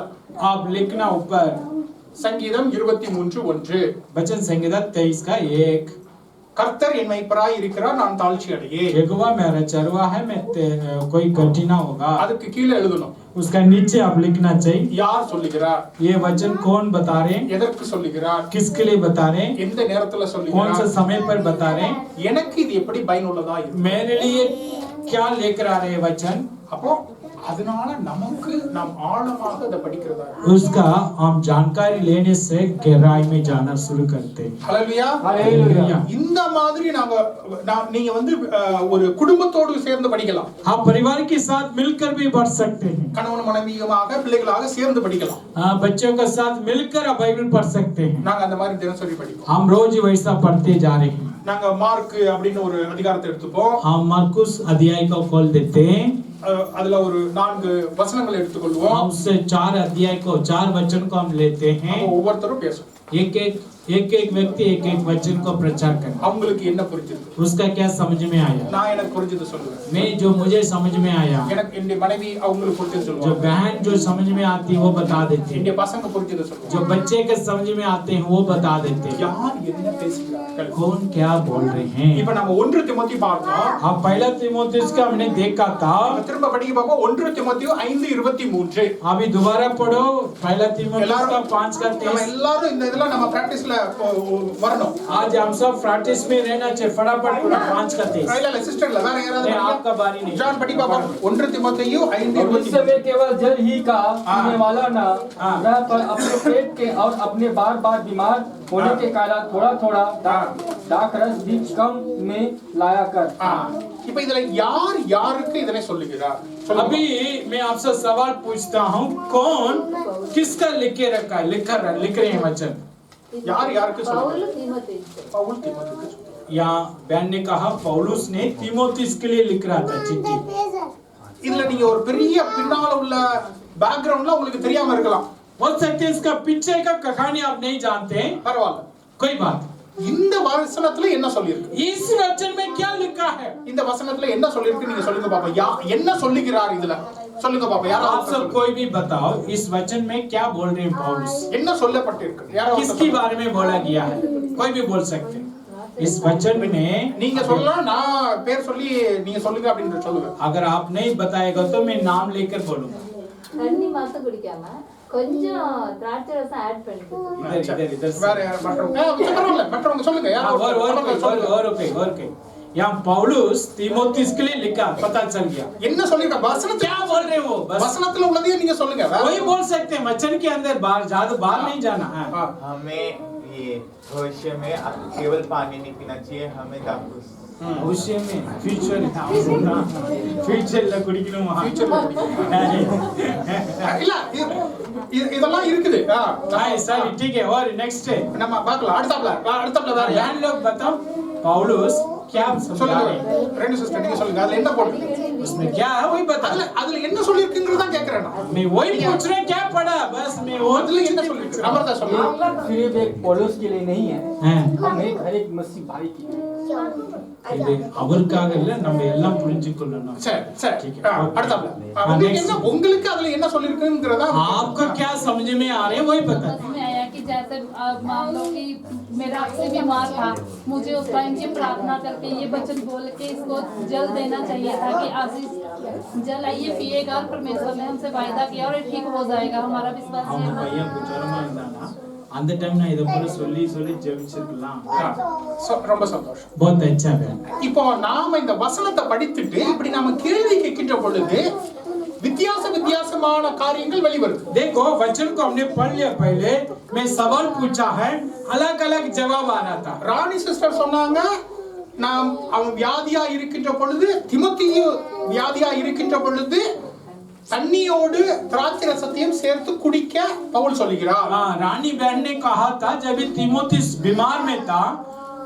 आप लिखना ऊपर சங்கீதம் 23:1 वचन संहिता 23 का 1 கர்த்தர் என் மேய்ப்பராய் இருக்கிறார் நான் தாழ்ச்சி அடையேன் यहोवा मेरा चरवाहा है मैं कोई गलती ना होगा அதுக்கு கீழே எழுதணும் उसका नीचे आप लिखना चाहिए யார் சொல்லுகிறார் ये वचन कौन बता रहे हैं எதற்கு சொல்லுகிறார் किसके लिए बता रहे हैं எந்த நேரத்துல कौन से சொல்லுகிறார் समय पर बता रहे हैं எனக்கு இது எப்படி பயனுள்ளதா இருக்கு मेरे लिए क्या लेकर आ रहे हैं वचन அப்போ அதனால நமக்கு நாம் ஆழமாக அதை படிக்கிறதா उसका हम जानकारी लेने से गहराई में जाना शुरू करते हैं ஹல்லேலூயா இந்த மாதிரி நீங்க வந்து ஒரு குடும்பத்தோடு சேர்ந்து படிக்கலாம் आप परिवार के साथ मिलकर भी पढ़ सकते हैं கணவன் மனைவியுமாக பிள்ளைகளாக சேர்ந்து படிக்கலாம் बच्चों के साथ मिलकर आप बाइबल पढ़ सकते हैं நாங்க அந்த மாதிரி தினசரி படிப்போம் हम रोज वैसा पढ़ते जा रहे हैं நாங்க மார்க் அப்படின்னு ஒரு அதிகாரத்தை எடுத்துப்போம் हम मार्कुस अध्याय को खोल देते हैं அதுல ஒரு 4 வசனங்களை எடுத்துக்கொள்வோம் हम उससे 4 अध्याय को 4 वचन को हम लेते हैं ஒவ்வொருத்தரும் பேசுவோம் एक एक एक एक व्यक्ति एक एक वचन को प्रचार करना, அவங்களுக்கு என்ன புரிஞ்சிருக்கு? उसका क्या समझ में आया? நான் எனக்கு புரிஞ்சது சொல்லுவேன். मैं जो मुझे समझ में आया, எனக்கு என்னுடைய மனைவி அவங்களுக்கு புரிஞ்சது जो சொல்லுவாங்க. बहन जो समझ में आती है वो बता देते हैं, என்னுடைய பசங்க புரிஞ்சது சொல்லுவாங்க. जो बच्चे के समझ में आते हैं वो बता देते हैं, யார் என்ன பேசுகிறார்கள்? कौन क्या बोल रहे हैं। இப்ப நம்ம 1 திமோத்தி பார்த்தோம். हम पहला तीमुथियुस का हमने देखा था, திரும்ப படிக்க பார்ப்போம். 1 திமோத்தி 5:23. अभी दोबारा पढ़ो पहला तीमुथियुस का 5 का நம்ம 23। எல்லாரும் இந்த இதெல்லாம் நம்ம பிராக்டிஸ்ல வரணும். आज हम सब प्रैक्टिस में रहना चाहिए, फटाफट पूरा 5 का 23। இல்ல சிஸ்டர்ல வேற யாராவது नहीं, आपका बारी नहीं। ஜான் படி பாப்போம். 1 திமோத்தேயு और उस 5:23. समय केवल जल ही का हाँ। पीने वाला न हाँ। रह, पर अपने पेट के और अपने बार बार बीमार होने हाँ। के कारण थोड़ा थोड़ा हाँ। दाख रस भी कम में लाया कर। இப்ப இதுல யார் யாருக்கு இதனை சொல்லுகிறார்? சொல்லுங்க. अभी मैं आपसे सवाल पूछता हूँ, कौन किसका लिख के रखा है, लिख रहे हैं वचन? யார் யாருக்கு पौल சொல்லுங்க? तीमुथियुस। பவுல் தீமோத்தேயுக்கு சொல்லுங்க. यहाँ बहन ने कहा पौलुस ने तीमुथियुस के लिए लिख रहा था चिट्ठी। இதுல நீங்க ஒரு பெரிய பின்னால உள்ள பேக்ரவுண்ட்ல உங்களுக்கு தெரியாம இருக்கலாம். हो सकते है इसका पीछे का कहानी आप नहीं जानते हैं, பரவாயில்ல. कोई बात। இந்த வசனத்துல என்ன சொல்லிருக்கு? इस वचन में क्या लिखा है? இந்த வசனத்துல என்ன சொல்லிருக்கு நீங்க சொல்லுங்க பாப்பா. என்ன சொல்லுகிறார் இதுல? சொல்லுங்க பாப்பா. आप யாராவது सब कोई भी बताओ, इस वचन में क्या बोल रहे हैं पौलुस? என்ன சொல்லப்பட்டிருக்கு? யாராவது किसके बारे में बोला गया है? कोई भी बोल सकते हैं। इस वचन में நீங்க சொல்லலாம், நான் பேர் சொல்லி நீங்க சொல்லுங்க அப்படின்னு சொல்லுங்க. अगर आप नहीं बताएगा तो मैं नाम लेकर बोलूंगा। தண்ணி மாத்த குடிக்காம கொஞ்சம் திராட்சை ரசம் ஆட் பண்ணிட்டு इधर வேற யார் மற்றவங்க? பரவாயில்ல, மற்றவங்க சொல்லுங்க. और यहाँ पौलुस तीमुथियुस के लिए लिखा, पता चल गया। என்ன சொல்லிருக்க? வசனத்துல क्या बोल रहे हो? बस வசனத்துல உள்ளதையே நீங்க சொல்லுங்க. वही बोल सकते हैं, वचन के अंदर बाहर ज्यादा बाहर नहीं जाना है। हमें ये भविष्य में केवल पानी नहीं पीना चाहिए, हमें दाखूस भविष्य में फ्यूचर फ्यूचरல குடிக்கணும் இல்ல இதெல்லாம் இருக்குது. हां सर ठीक है। और नेक्स्ट நம்ம பார்க்கலாம். அடுத்தப்ல வேற यार लोग बताओ पौलुस क्या समझा சொல்லுங்க. रहे हैं? ரெண்டு சிஸ்டர் நீங்க சொல்லுங்க. அதுல என்ன போட்டுருக்கு? उसमें क्या है वही बता। அதுல என்ன சொல்லிருக்குங்கறத தான் கேக்குறேன் நான். मैं वही पूछ रहे हैं, क्या पढ़ा बस मैं वो அதுல என்ன சொல்லிருக்கு? அமர்தா சொல்லுங்க. सिर्फ एक पौलुस के लिए नहीं है, हैं हम एक हर एक मसीह भाई के लिए। இது அவருக்காக இல்ல, நம்ம எல்லாம் புரிஞ்சுக்கொள்ளணும்। சரி சரி. ठीक है। அடுத்தப்ல हाँ, உங்களுக்கு next। என்ன உங்களுக்கு அதுல என்ன சொல்லிருக்குங்கறத आपको क्या समझ में आ रहे हैं वही बता। समझ में आया कि जैसे मान लो कि मेरा आपसे बीमार था, मुझे उस टाइम की प्रार्थना करके ये वचन बोल के इसको जल देना चाहिए था कि आशीष जल आइए पिएगा और परमेश्वर ने हमसे वायदा किया और ये ठीक हो जाएगा। हमारा विश्वास அவங்க ये है। பையன் குச்சரமா இருந்தானா அந்த டைம் நான் இத போல சொல்லி ஜெபிச்சிருக்கலாம்। ரொம்ப சந்தோஷம். बहुत अच्छा है। இப்போ நாம இந்த வசனத்தை படித்துட்டு இப்படி நாம கேள்வி கேட்கின்ற பொழுது வித்தியாசமான காரியங்கள் வெளிவருது. देखो वचन को हमने पढ़ लिया, पहले मैं सवाल पूछा है, अलग-अलग जवाब आ रहा था। ராணி சிஸ்டர் சொன்னாங்க, நாம் அவன் வியாதியா இருக்கின்ற பொழுது, திமோத்தேயு வியாதியா இருக்கின்ற பொழுது தண்ணியோடு திராட்சை ரசத்தையும் சேர்த்து குடிக்க பவுல் சொல்லுகிறார். हाँ, रानी बहन ने कहा था जब तीमुथियुस बीमार में था,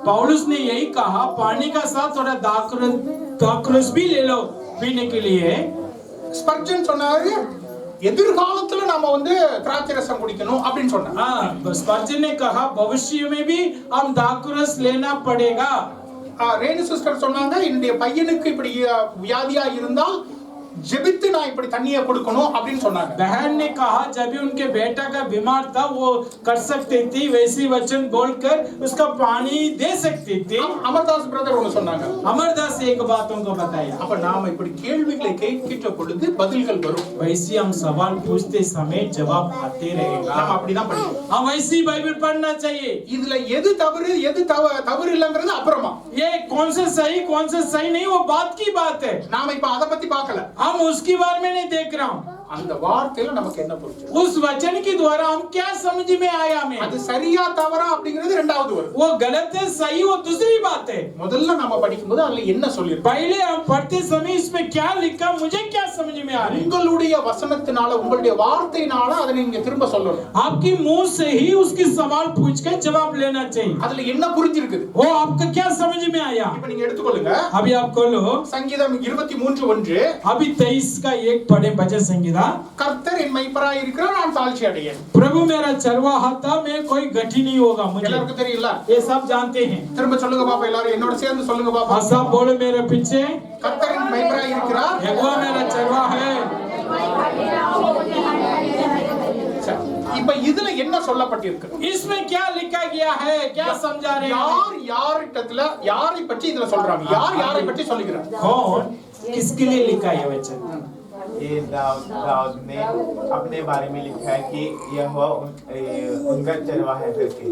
पौलुस ने यही कहा पानी का साथ थोड़ा दाखरस भी ले लो पीने के लिए। ஸ்பர்ஜன் சொன்னாரு, எதிர்காலத்துல நாம திராட்சை ரசம் குடிக்கணும் அப்படின்னு சொன்னாங்க. हाँ, स्पर्जन ने कहा भविष्य में भी हम दाखरस लेना पड़ेगा। ரேணு சிஸ்டர் சொன்னாங்க, என்னுடைய பையனுக்கு இப்படி வியாதியா இருந்தால் ஜெபித்து நான் இப்படி தண்ணியை கொடுக்கணும் அப்படின்னு சொன்னாங்க. बहन ने कहा जब भी उनके बेटा का बीमार था वो कर सकती थी, वैसी वचन बोलकर उसका पानी दे सकती थी। அமர்தாஸ் பிரதர் ஒன்னு சொன்னாங்க. अमरदास एक बातों को बताया। அப்ப நாம இப்படி கேள்விகளை கேட்கின்ற பொழுது பதில்கள் வரும். वैसे हम सवाल पूछते समय जवाब आते रहेगा। நாம அப்படிதான் படிக்கணும். हम वैसी बाइबल पढ़ना चाहिए। இதுல எது தவறு எது தவறு இல்லங்கிறது அப்புறமா. ये कौन से सही नहीं वो बात की बात है। நாம இப்ப அத பத்தி பார்க்கல. हम उसकी बारे में नहीं देख रहा हूँ। அந்த வார்த்தையில நமக்கு என்ன புரிஞ்சது? उस वचन के द्वारा हम क्या समझ में आया हमें? அது சரியா தவறா அப்படிங்கிறது இரண்டாவது வரும். वो गलत है सही वो दूसरी बात है। முதல்ல நாம படிக்கும்போது அதுல என்ன சொல்லிருக்கு? पहले हम पढ़ते समय इसमें क्या लिखा मुझे क्या समझ में आ रहा है? உங்களுடைய வசனத்தினால உங்களுடைய வார்த்தையினால அதை நீங்க திரும்ப சொல்லணும். आपकी मुंह से ही उसकी सवाल पूछकर जवाब लेना चाहिए। அதுல என்ன புரிஞ்சிருக்குது? वो आपको क्या समझ में आया? இப்ப நீங்க எடுத்துக்கொள்ளுங்க. अभी आप खोलो சங்கீதம் 23:1. अभी 23 का 1 पढ़े भजन संगीता। था, கர்த்தர் என் மெய்ப்பராய் இருக்கிறார், நான் தாழ்ச்சி அடையேன். प्रभु मेरा चरवाहा था, मैं कोई घटी नहीं होगा मुझे। எல்லாருக்கும் தெரியல? ये सब जानते हैं। திரும்ப சொல்லுங்க பாப்பா, எல்லாரும் என்னோட சேர்ந்து சொல்லுங்க பாப்பா. और सब बोलो मेरे पीछे, கர்த்தர் என் மெய்ப்பராய் இருக்கிறார், यहोवा मेरा चरवाहा है। இப்ப இதுல என்ன சொல்லப்பட்டிருக்கு? इसमें क्या लिखा गया है, क्या समझा रहे हैं? யார் யாரிடத்துல யாரை பற்றி இதுல சொல்றாங்க? யார் யாரை பற்றி சொல்லுகிறார்? कौन किसके लिए लिखा है वचन? ये दाऊद ने अपने बारे में लिखा है कि यह उनका चरवाहा है करके।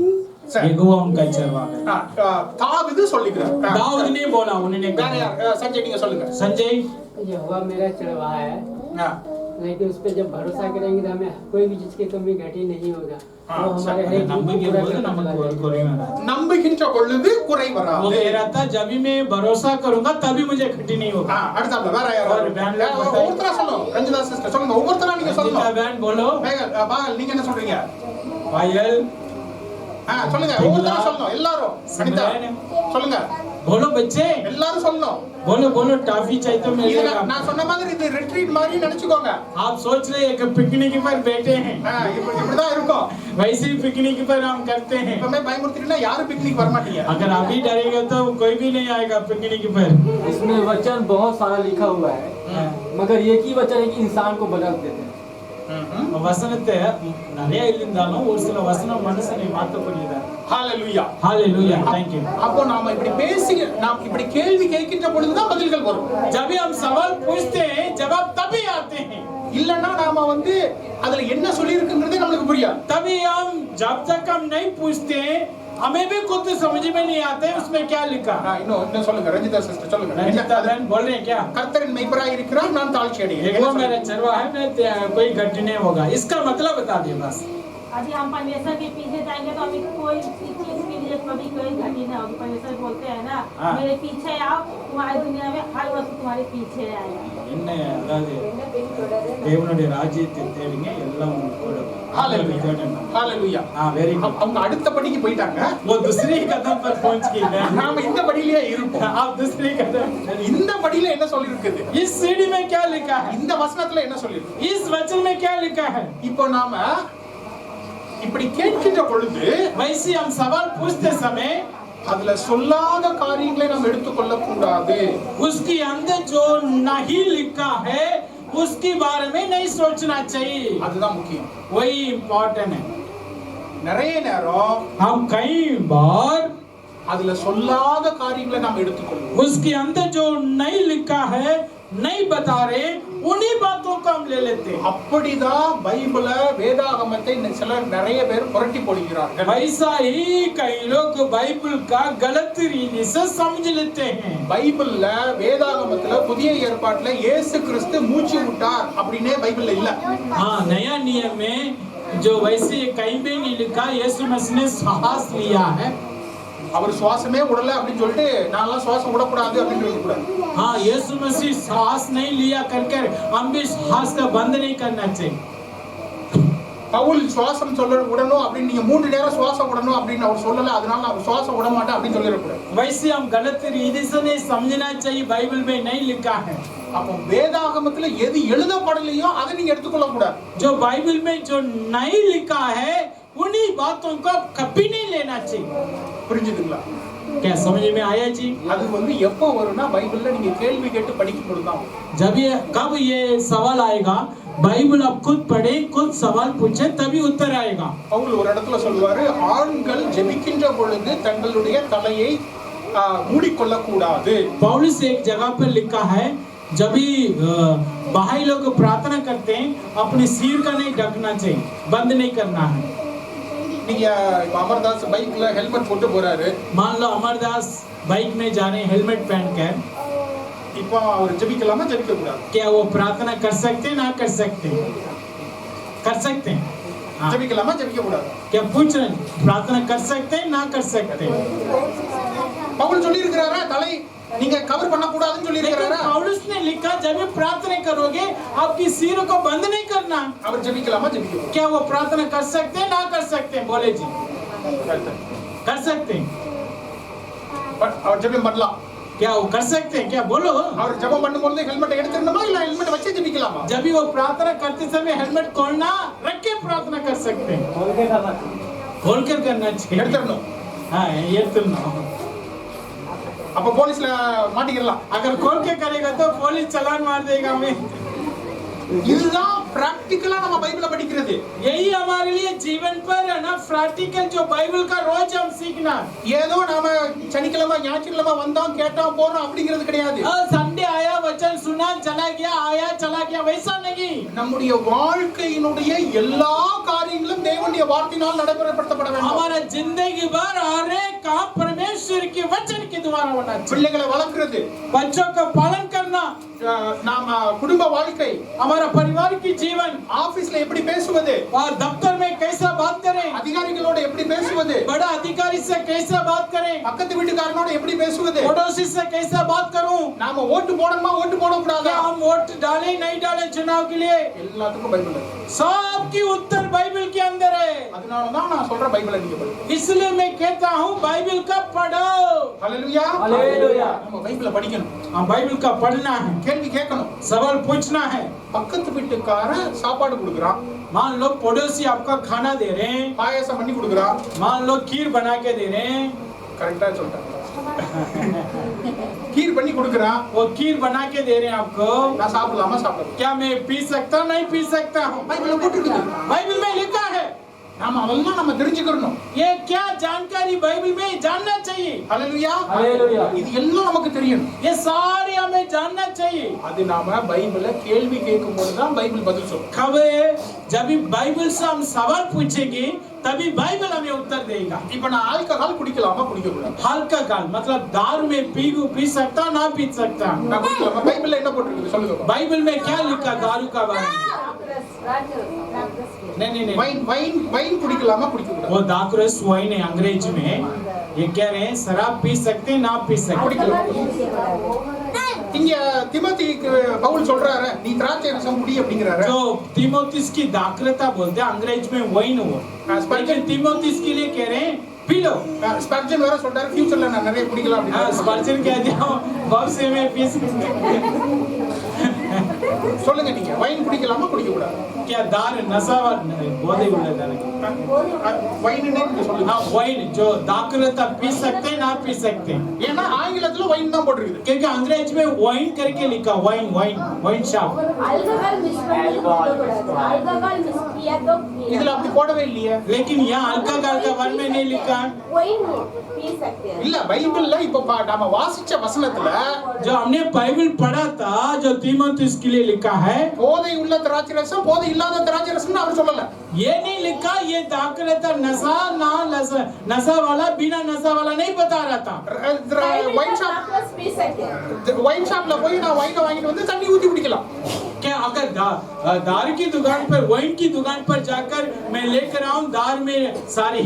यहोवा उनका चरवाहा है। தாவீது சொல்லுகிறார். दाऊद ने बोला, उन्होंने வேற யார்? சஞ்சய் நீங்க சொல்லுங்க. संजय, यहोवा मेरा चरवाहा है, ஆ. लेकिन उस पर जब भरोसा करेंगे तो हमें कोई भी चीज की कमी घटी नहीं होगा। हाँ, वो हमारे हर एक नंबर के बोलते नंबर कोई நம்புகின்ற பொழுது குறை वो வராது. कह रहा था जब भी मैं भरोसा करूंगा तभी मुझे घटी नहीं होगा। அடுத்தாப்புல வேற யார்? और बैन लोग बताइए। ஒவ்வொருத்தரா சொல்லணும். ரஞ்சிதா சிஸ்டர் சொல்லுங்க. ஒவ்வொருத்தரா நீங்க रंजिता சொல்லணும். बहन बोलो, பாகல் நீங்க என்ன சொல்றீங்க? पायल சொல்லுங்க. ஒவ்வொருத்தரா சொல்லணும். எல்லாரும் அனிதா சொல்லுங்க. बोलो बच्चे, எல்லாரும் சொல்லணும். बोलो बोलो, टाफी चाहिए तो இதுல मिलेगा। நான் சொன்ன மாதிரி இது ரிட்ரீட் மாதிரி நினைச்சுக்கோங்க. आप सोच रहे हैं कि पिकनिक पर बैठे हैं, இப்படிதான் இருக்கும். वैसे ही पिकनिक पर हम करते हैं। இப்பமே பயமுறுத்தினா யாரும் பிக்னிக் வர மாட்டீங்க. अगर अभी डरेगा तो कोई भी नहीं आएगा पिकनिक पर। इसमें वचन बहुत सारा लिखा हुआ है, मगर एक ही वचन है कि इंसान को बदल देते हैं। வசனத்தை நிறைய இருந்தாலும் ஒரு சில வசனம் மனுஷனை மாற்றக்கூடியதா। ஹalleluya. Hallelujah, thank you. அப்போ நாம நாம் இப்படி கேள்வி கேட்கின்ற பொழுதுதான் பதில்கள் வரும். जब भी हम सवाल पूछते हैं जवाब तभी आते हैं। இல்லன்னா நாம அதுல என்ன சொல்லி இருக்குன்றதே நமக்கு புரியாது. तभी हम जब तक हम नहीं पूछते हैं हमें भी खुद समझ में नहीं आते उसमें क्या लिखा। இன்னும் சொல்லுங்க. ரஞ்சிதா சிஸ்டர் சொல்லுங்க. रंजिता बहन बोल रहे हैं क्या? கர்த்தரின் மெய்ப்பராய் இருக்கிறார், நான் தாழ்ச்சி அடையேன். यहोवा मेरा चरवाहा है, मैं कोई घटी नहीं होगा। इसका मतलब बता दिए बस। यदि हम परमेश्वर के पीछे जाएंगे तो हमें कोई चीज के लिए कभी कोई घटी ना होगी। परमेश्वर बोलते हैं ना, मेरे पीछे आओ, तुम्हारी दुनिया में हर वस्तु तुम्हारे पीछे आएगा। என்ன அதாவது தேவனுடைய ராஜ்யத்தை தேடுங்க எல்லாம் உங்களுக்கு கூட ஹalleluya. Very good. அவங்க அடுத்த படிக்கு போயிட்டாங்க. वो दूसरी कदम पर पहुंच गए हैं। நாம இந்த படியிலே இருப்போம். आप दूसरी कदम, இந்த படியில என்ன சொல்லி இருக்குது? इस सीढ़ी में क्या लिखा है? இந்த வசனத்துல என்ன சொல்லி இருக்கு? इस वचन में क्या लिखा है? இப்போ நாம இப்படி கேட்கின்ற பொழுது वैसे हम सवाल पूछते समय அதுல சொல்லாத காரியங்களை நாம் எடுத்துக்கொள்ள கூடாது. उसके अंदर जो नहीं लिखा है उसके बारे में नहीं सोचना चाहिए। அதுதான் முக்கியம். वही इम्पोर्टेंट है। நிறைய நேரம் हम कई बार அதுல சொல்லாத காரியங்களை நாம் எடுத்துக்கொள்வோம். उसके अंदर जो नहीं लिखा है, नहीं बता रहे, उन्हीं बातों को हम ले लेते हैं। அப்படிதான் பைபிள வேதாகமத்தை சிலர் நிறைய பேர் புரட்டி போடுகிறார்கள். वैसा ही कई लोग बाइबल का गलत रीति से समझ लेते हैं। பைபிள்ல வேதாகமத்துல புதிய ஏற்பாட்டுல இயேசு கிறிஸ்து மூச்சு விட்டார் அப்படினே பைபிள்ல இல்ல. हाँ, नया नियम में जो वैसे कहीं भी नहीं लिखा यीशु मसीह ने सांस लिया है। அவர் சுவாசமே விடல அப்படின்னு சொல்லிட்டு நான்லாம் சுவாசம் விடக்கூடாது அப்படின்னு சொல்ல கூடாது. हाँ, यीशु मसीह सांस नहीं लिया करके हम भी सांस का बंद नहीं करना चाहिए। பவுல் சுவாசம் விடணும் அப்படின்னு நீங்க 3 நேரம் சுவாசம் விடணும் அப்படின்னு அவர் சொல்லல, அதனால நான் சுவாசம் விட மாட்டேன் அப்படின்னு சொல்லிடக்கூடாது. वैसे हम गलत रीति से नहीं समझना चाहिए, बाइबल में नहीं लिखा है। அப்போ வேதாகமத்துல எது எழுதப்படலையோ அதை நீங்க எடுத்துக்கொள்ள கூடாது. जो बाइबल में जो नहीं लिखा है उन्हीं बातों को कभी नहीं लेना चाहिए। புரிஞ்சுதுங்களா? क्या समझ में आया जी? அது எப்போ வரும்னா பைபிள்ல நீங்க கேள்வி கேட்டு படிக்கும் பொழுது தான். जब ये कब ये सवाल आएगा, बाइबल आप खुद पढ़े, खुद सवाल पूछे, तभी उत्तर आएगा। பவுல் ஒரு இடத்துல சொல்வாரு, ஆண்கள் ஜெபிக்கின்ற பொழுது தங்களுடைய தலையை மூடிக்கொள்ள கூடாது. पौलुस एक जगह पर लिखा है, जब भी भाई लोग प्रार्थना करते हैं अपने सिर का नहीं ढकना चाहिए, बंद नहीं करना है। நீங்க அமர்தாஸ் பைக்ல ஹெல்மெட் போட்டு போறாரு. मान लो अमरदास बाइक में जा रहे हैं हेलमेट पहन कर, இப்போ அவர் ஜெபிக்கலாமா ஜெபிக்க கூடாது? क्या वो प्रार्थना कर सकते हैं? ना कर सकते हैं? कर सकते हैं। हाँ। ஜெபிக்கலாமா ஜெபிக்க கூடாது? क्या पूछ रहे हैं? प्रार्थना कर सकते हैं? ना कर सकते हैं? பவுல் சொல்லி இருக்கிறாரா தலை நீங்க கவர் பண்ண கூடாதுன்னு சொல்லி लेकिन இருக்கிறாரா? पौलुस ने लिखा जब भी प्रार्थना करोगे आपकी सिर को बंद नहीं करना। அவர் ஜெபிக்கலாமா ஜெபிக்க கூடாது? क्या वो प्रार्थना कर सकते हैं? ना कर सकते हैं? बोले जी कर सकते हैं। அவர் ஜெபம் பண்ணலாம். क्या वो कर सकते हैं क्या बोलो? அவர் ஜெபம் பண்ணும்போது ஹெல்மெட் எடுத்துறணுமா இல்ல ஹெல்மெட் வச்சு ஜெபிக்கலாமா? जब भी वो प्रार्थना करते समय हेलमेट खोलना रख के प्रार्थना कर सकते हैं, खोल कर करना चाहिए। எடுத்துறணும். हाँ ये तो ना, அப்ப போலீஸ்ல மாட்டிக்கலாம். अगर खोल के करेगा तो पुलिस चालान मार देगा हमें। இதுதான் பிராக்டிகலா நம்ம பைபிளை படிக்கிறது. यही हमारे लिए जीवन पर है ना प्रैक्टिकल, जो बाइबल का रोज हम सीखना। ஏதோ நாம சனிக்கிழமை ஞாயிற்றுக்கிழமை வந்தோம் கேட்டோம் போறோம் அப்படிங்கிறது கிடையாது. संडे आया वचन सुना चला गया, आया चला गया, वैसा नहीं। நம்முடைய வாழ்க்கையினுடைய எல்லா காரியங்களும் தேவனுடைய வார்த்தையினால் நடைமுறைப்படுத்தப்பட வேண்டும். हमारा जिंदगी भर हर एक काम परमेश्वर के वचन के द्वारा होना चाहिए। பிள்ளைகளை வளர்க்கிறது, बच्चों का पालन करना, நாம குடும்ப வாழ்க்கை, हमारा परिवार की जीवन, ஆபீஸ்ல எப்படி பேசுவது, और दफ्तर में कैसा बात करें, அதிகாரிகளோட எப்படி பேசுவது, बड़ा अधिकारी से कैसा बात करें, பக்கத்து வீட்டுக்காரனோட எப்படி பேசுவது, पड़ोसी से कैसा बात करूं, நாம ஓட்டு போடணுமா ஓட்டு போட கூடாதா, क्या हम वोट डालें नहीं डालें चुनाव के लिए, எல்லாத்துக்கும் பைபிள் இருக்கு. सबकी उत्तर बाइबल के अंदर है। அதனால தான் நான் சொல்ற பைபிளை நீங்க படிங்க. इसलिए मैं कहता हूँ बाइबल का पढ़ो। ஹalleluya, हालेलुया। நம்ம பைபிளை படிக்கணும், हम बाइबल का पढ़ना है, கேள்வி கேட்கணும். सवाल पूछना है। பக்கத்து வீட்டுக்காரன் சாப்பாடு கொடுக்குறான், मान लो पड़ोसी आपका खाना दे रहे हैं, பாயாசம் பண்ணி கொடுக்குறான், मान लो खीर बना के दे रहे हैं, கரெக்டா சொல்லிட்டேன், खीर பண்ணி கொடுக்குறான், वो खीर बना के दे रहे हैं आपको, நான் சாப்பிடலாமா சாப்பிடலாம், क्या मैं पी सकता हूँ नहीं पी सकता हूँ? பைபிள்ல போட்டுருக்குது. बाइबल में लिखा है। நாம அதெல்லாம் நம்ம தெரிஞ்சுக்கணும். ये क्या जानकारी बाइबल में जानना चाहिए। ஹalleluya, हालेलुया। இது எல்லாம் நமக்கு தெரியணும். ये सारे हमें जानना चाहिए। அது நாம பைபிளை கேள்வி கேட்கும்போது தான் பைபிள் பதில் சொல்லும். कब जब भी बाइबल से हम सवाल पूछेंगे तभी बाइबल हमें उत्तर देगा। இப்ப நான் ஆல்கஹால் குடிக்கலாமா குடிக்க கூடாது, हल्का गाल मतलब दारू में पी सकता ना पी सकता। நான் குடிக்கலாமா, பைபிள்ல என்ன போட்டுருக்குது சொல்லுங்க. बाइबल में क्या लिखा दारू का बारे में? नहीं வைன் வைன் வைன் குடிக்கலாமா குடிக்க கூடாது, वो दाखरस वाइन है अंग्रेजी में। ये कह रहे हैं शराब पी सकते ना पी सकते। குடிக்கலாம். இங்க திமோத்திக்கு பவுல் சொல்றாரு நீ திராட்சை ரசம் குடி அப்படிங்கறாரு. जो तिमोथियस की दाखरता बोलते हैं अंग्रेज में वाइन हो, लेकिन तिमोथियस के लिए कह रहे हैं पी लो। ஸ்பர்ஜன் வேற சொல்றாரு ஃபியூச்சர்ல நான் நிறைய குடிக்கலாம் हाँ அப்படின்னு. स्पर्जन कह दिया भविष्य में पी सकते। சொல்லுங்க நீங்க வைன் குடிக்கலாமா குடிக்க கூடாது, क्या दार नशा बोधे बोले வைன் நீங்க சொல்லுங்க. हाँ वाइन जो दाखरता पी सकते ना पी सकते, ஏன்னா ஆங்கிலத்துல வைன் தான் போட்டுருக்குது. क्योंकि अंग्रेज में वाइन करके लिखा वाइन वाइन वाइन शॉप। இதுல அப்படி போடவே இல்லையே. लेकिन यहाँ हल्का गाल का वन में नहीं लिखा। இல்ல பைபிள்ல இப்ப நாம வாசிச்ச வசனத்துல जो हमने बाइबल पढ़ा था जो तीमुथियुस के लिए लिखा है, போதை உள்ள திராட்சை ரசம் போதை இல்லாத திராட்சை ரசம்னு அவர் சொல்லல. ये नहीं लिखा ये दाखरता नशा ना नशा वाला बिना नशा वाला नहीं बता रहा था। வைன் ஷாப்ல போய் நான் வைனை வாங்கிட்டு வந்து தண்ணி ஊத்தி குடிக்கலாம். क्या अगर दारू की दुकान पर वाइन की दुकान पर जाकर मैं लेकर आऊं दार में सारी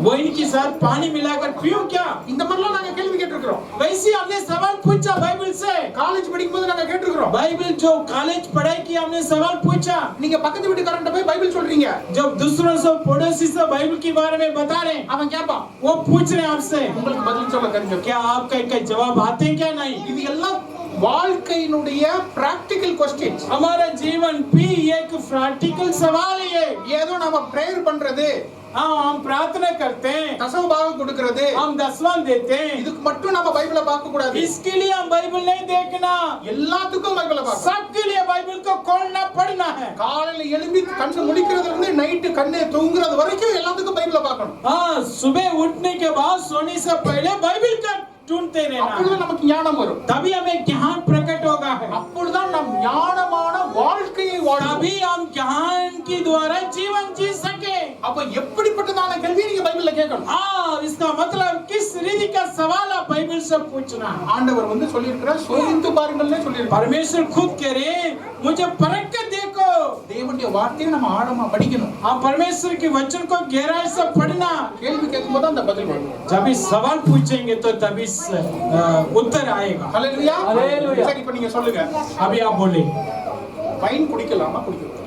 वाइन के साथ पानी मिलाकर पीऊं क्या? இந்த மாதிரிலாம் நாங்க கேள்வி கேட்டிருக்கிறோம். वैसे हमने सवाल पूछा बाइबल से। காலேஜ் படிக்கும்போது நாங்க கேட்டிருக்கிறோம். बाइबल जो कॉलेज पढ़ाई की हमने सवाल पूछा। நீங்க பக்கத்து வீட்டுக்காரன்ட்ட போய் பைபிள் சொல்றீங்க, जब दूसरों से पड़ोसी से बाइबल के बारे में बता रहे हैं, அவன் கேட்பான் वो पूछ रहे हैं आपसे உங்களுக்கு பதில் சொல்ல தெரியும். क्या आपका एक जवाब आते हैं क्या? नहीं। இது எல்லாம் வாழ்க்கையினுடைய பிராக்டிகல் क्वेश्चंस. हमारा जीवन भी एक प्रैक्टिकल सवाल है। ஏதோ நாம பிரேயர் பண்றது, हाँ हम प्रार्थना करते हैं, தசம பாகம் கொடுக்கிறது, हम दसवां देते हैं, இதுக்கு மட்டும் நாம பைபிளை பார்க்க கூடாது. इसके लिए हम बाइबल नहीं देखना, எல்லாத்துக்கும் பைபிளை பார்க்கணும். सबके लिए बाइबल को खोलना पढ़ना है। காலையில எழும்பி கண்ணு முடிக்கிறதுல இருந்து நைட் கண்ணே தூங்குறது வரைக்கும் எல்லாத்துக்கும் பைபிளை பார்க்கணும். हाँ सुबह उठने के बाद सोने से पहले बाइबल का ढूंढते रहना, அப்பொழுது நமக்கு ஞானம் வரும். तभी हमें ज्ञान प्रकट होगा है, அப்பொழுதுதான் நாம் ஞானமான வாழ்க்கையை வாழுவோம். तभी हम ज्ञान के द्वारा जीवन जी सके। அப்ப எப்படிப்பட்டதான கேள்வி நீங்க பைபிள்ல கேட்கணும். हाँ इसका मतलब किस रीति का सवाल आप बाइबल से पूछना। ஆண்டவர் வந்து சொல்லியிருக்கிறார் சோதித்து பாருங்கள்னே சொல்லியிருக்கார். परमेश्वर खुद कह रहे हैं मुझे परख कर देखो। தேவனுடைய வார்த்தையை நம்ம ஆழமா படிக்கணும். हम परमेश्वर के वचन को गहराई से पढ़ना। கேள்வி கேட்கும்போது அந்த பதில் வரும். जब इस सवाल पूछेंगे तो तभी उत्तर आएगा। ஹalleluya, ஹalleluya. சரி இப்ப நீங்க சொல்லுங்க, अभी आप बोले வைன் குடிக்கலாமா குடிக்க கூடாதா?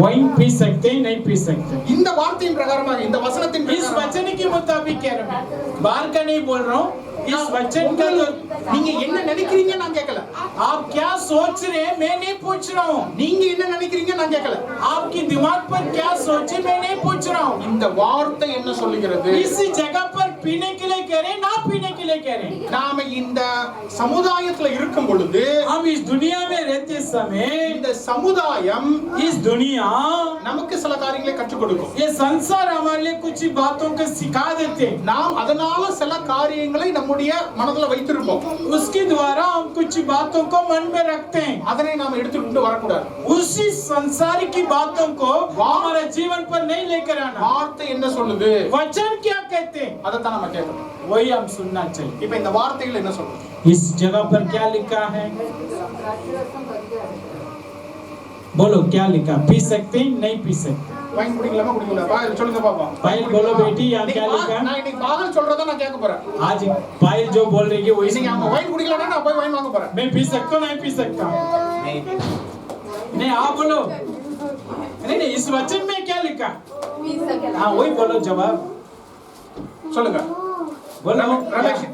वाइन पी सकते हैं नहीं पी सकते? இந்த வார்த்தையின் பிரகாரமாக இந்த வசனத்தின் इस பிரகாரமாக वचन के मुताबिक कह रहा हूं, बाहर का नहीं बोल रहा हूं, इस वचन का तो நீங்க என்ன நினைக்கிறீங்க நான் கேட்கல. आप क्या सोच रहे हैं मैं नहीं पूछ रहा हूँ. நீங்க என்ன நினைக்கிறீங்க நான் கேட்கல. आपकी दिमाग पर क्या सोचे मैं नहीं पूछ रहा हूँ. இந்த வார்த்தை என்ன சொல்லுகிறது? इस जगह पर पीने के लिए कह रहे, ना पीने के लिए कह रहे. நாம இந்த சமுதாயத்துல இருக்கும் பொழுது, हम इस दुनिया में रहते समय இந்த சமுதாயம் इस दुनिया நமக்கு சில காரியங்களை கற்றுக் கொடுக்கும். ये संसार हमारे लिए कुछ बातों को सिखा देते हैं. நாம் அதனால சில காரியங்களை நம்முடைய மனதுல வைத்திருப்போம். उसके द्वारा हम कुछ बातों को मन में रखते हैं. அதனை நாம் எடுத்துக்கிட்டு வரக்கூடாது. उसी संसार की बातों को हमारे जीवन पर नहीं लेकर आना. வார்த்தை என்ன சொல்லுது? वचन क्या कहते हैं அதைத்தான் நம்ம கேட்கணும். वही हम सुनना चाहिए. இப்ப இந்த வார்த்தைகள் என்ன சொல்லுது? इस जगह पर क्या लिखा है? बोलो क्या लिखा? पी सकते हैं नहीं पी सकते? வாங்கி குடிக்கலாமா குடிக்கல? பாயல் சொல்லுங்க பாப்பா. पायल बोलो बेटी यहाँ क्या लिखा? நான் இன்னைக்கு பாகல் சொல்றத நான் கேட்க போறேன். आज पायल जो बोल रही है वही இன்னைக்கு அவங்க வைன் குடிக்கலனா நான் போய் வைன் வாங்க போறேன். मैं पी सकता हूँ नहीं पी सकता? नहीं नहीं आप बोलो. नहीं इस वचन में क्या लिखा? हाँ वही बोलो जवाब சொல்லுங்க. बोलो.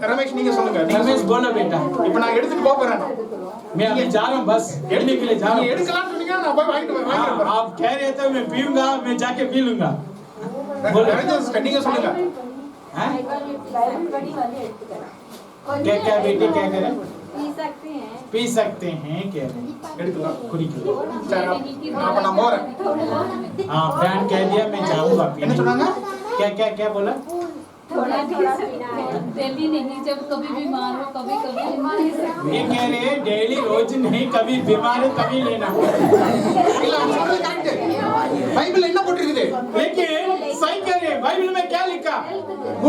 ரமேஷ் நீங்க சொல்லுங்க. நீங்க रमेश बोलो बेटा. இப்ப நான் எடுத்துட்டு போக போறேன். मैं अभी जा रहा हूँ बस எடுने के लिए जा रहा நீங்க हूँ. எடுக்கலாம்னு சொன்னீங்க நான் போய் வாங்கிட்டு हाँ, வரேன். आप कह रहे थे मैं पीऊंगा मैं जाके पी लूंगा. बोलो. ரமேஷ் நீங்க சொல்லுங்க. हैं? क्या क्या बेटी क्या कह रहे? पी सकते हैं कह रहे. எடுக்கலாம். कुड़ीको. சரி அப்ப நான் போறேன். हाँ फ्रेंड कह दिया मैं जाऊंगा என்ன पीने. சொன்னாங்க? क्या क्या क्या बोला? थोड़ा डेली नहीं, जब कभी बीमार हो कभी कभी ये कह रहे हैं डेली रोज नहीं कभी बीमार है तभी लेना. இல்ல அவங்க சொல்றது கரெக்ட். பைபிள்ல என்ன போட்டிருக்குது? लेकिन सही कह रहे हैं. बाइबल में क्या लिखा?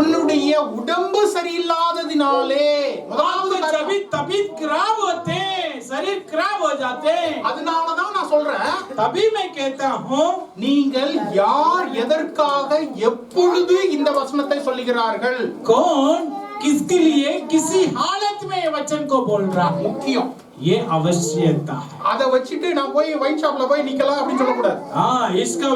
உன்னுடைய உடம்பு சரியில்லாததினாலே முதலாவது आपके காரியம். तभी तबीयत खराब होते हैं, शरीर खराब हो जाते हैं. அதனால தான் நான் சொல்றேன், तभी मैं कहता हूँ நீங்கள் யார் எதற்காக எப்பொழுது இந்த வசனத்தை சொல்லுகிறார்கள்? कौन किसके लिए किसी हालत में ये वचन को बोल रहा है, முக்கியம். ये आवश्यकता है. அதை வச்சிட்டு நான் போய் வைன் ஷாப்ல போய் நிக்கலாம் அப்படின்னு சொல்ல கூடாது. हाँ इसका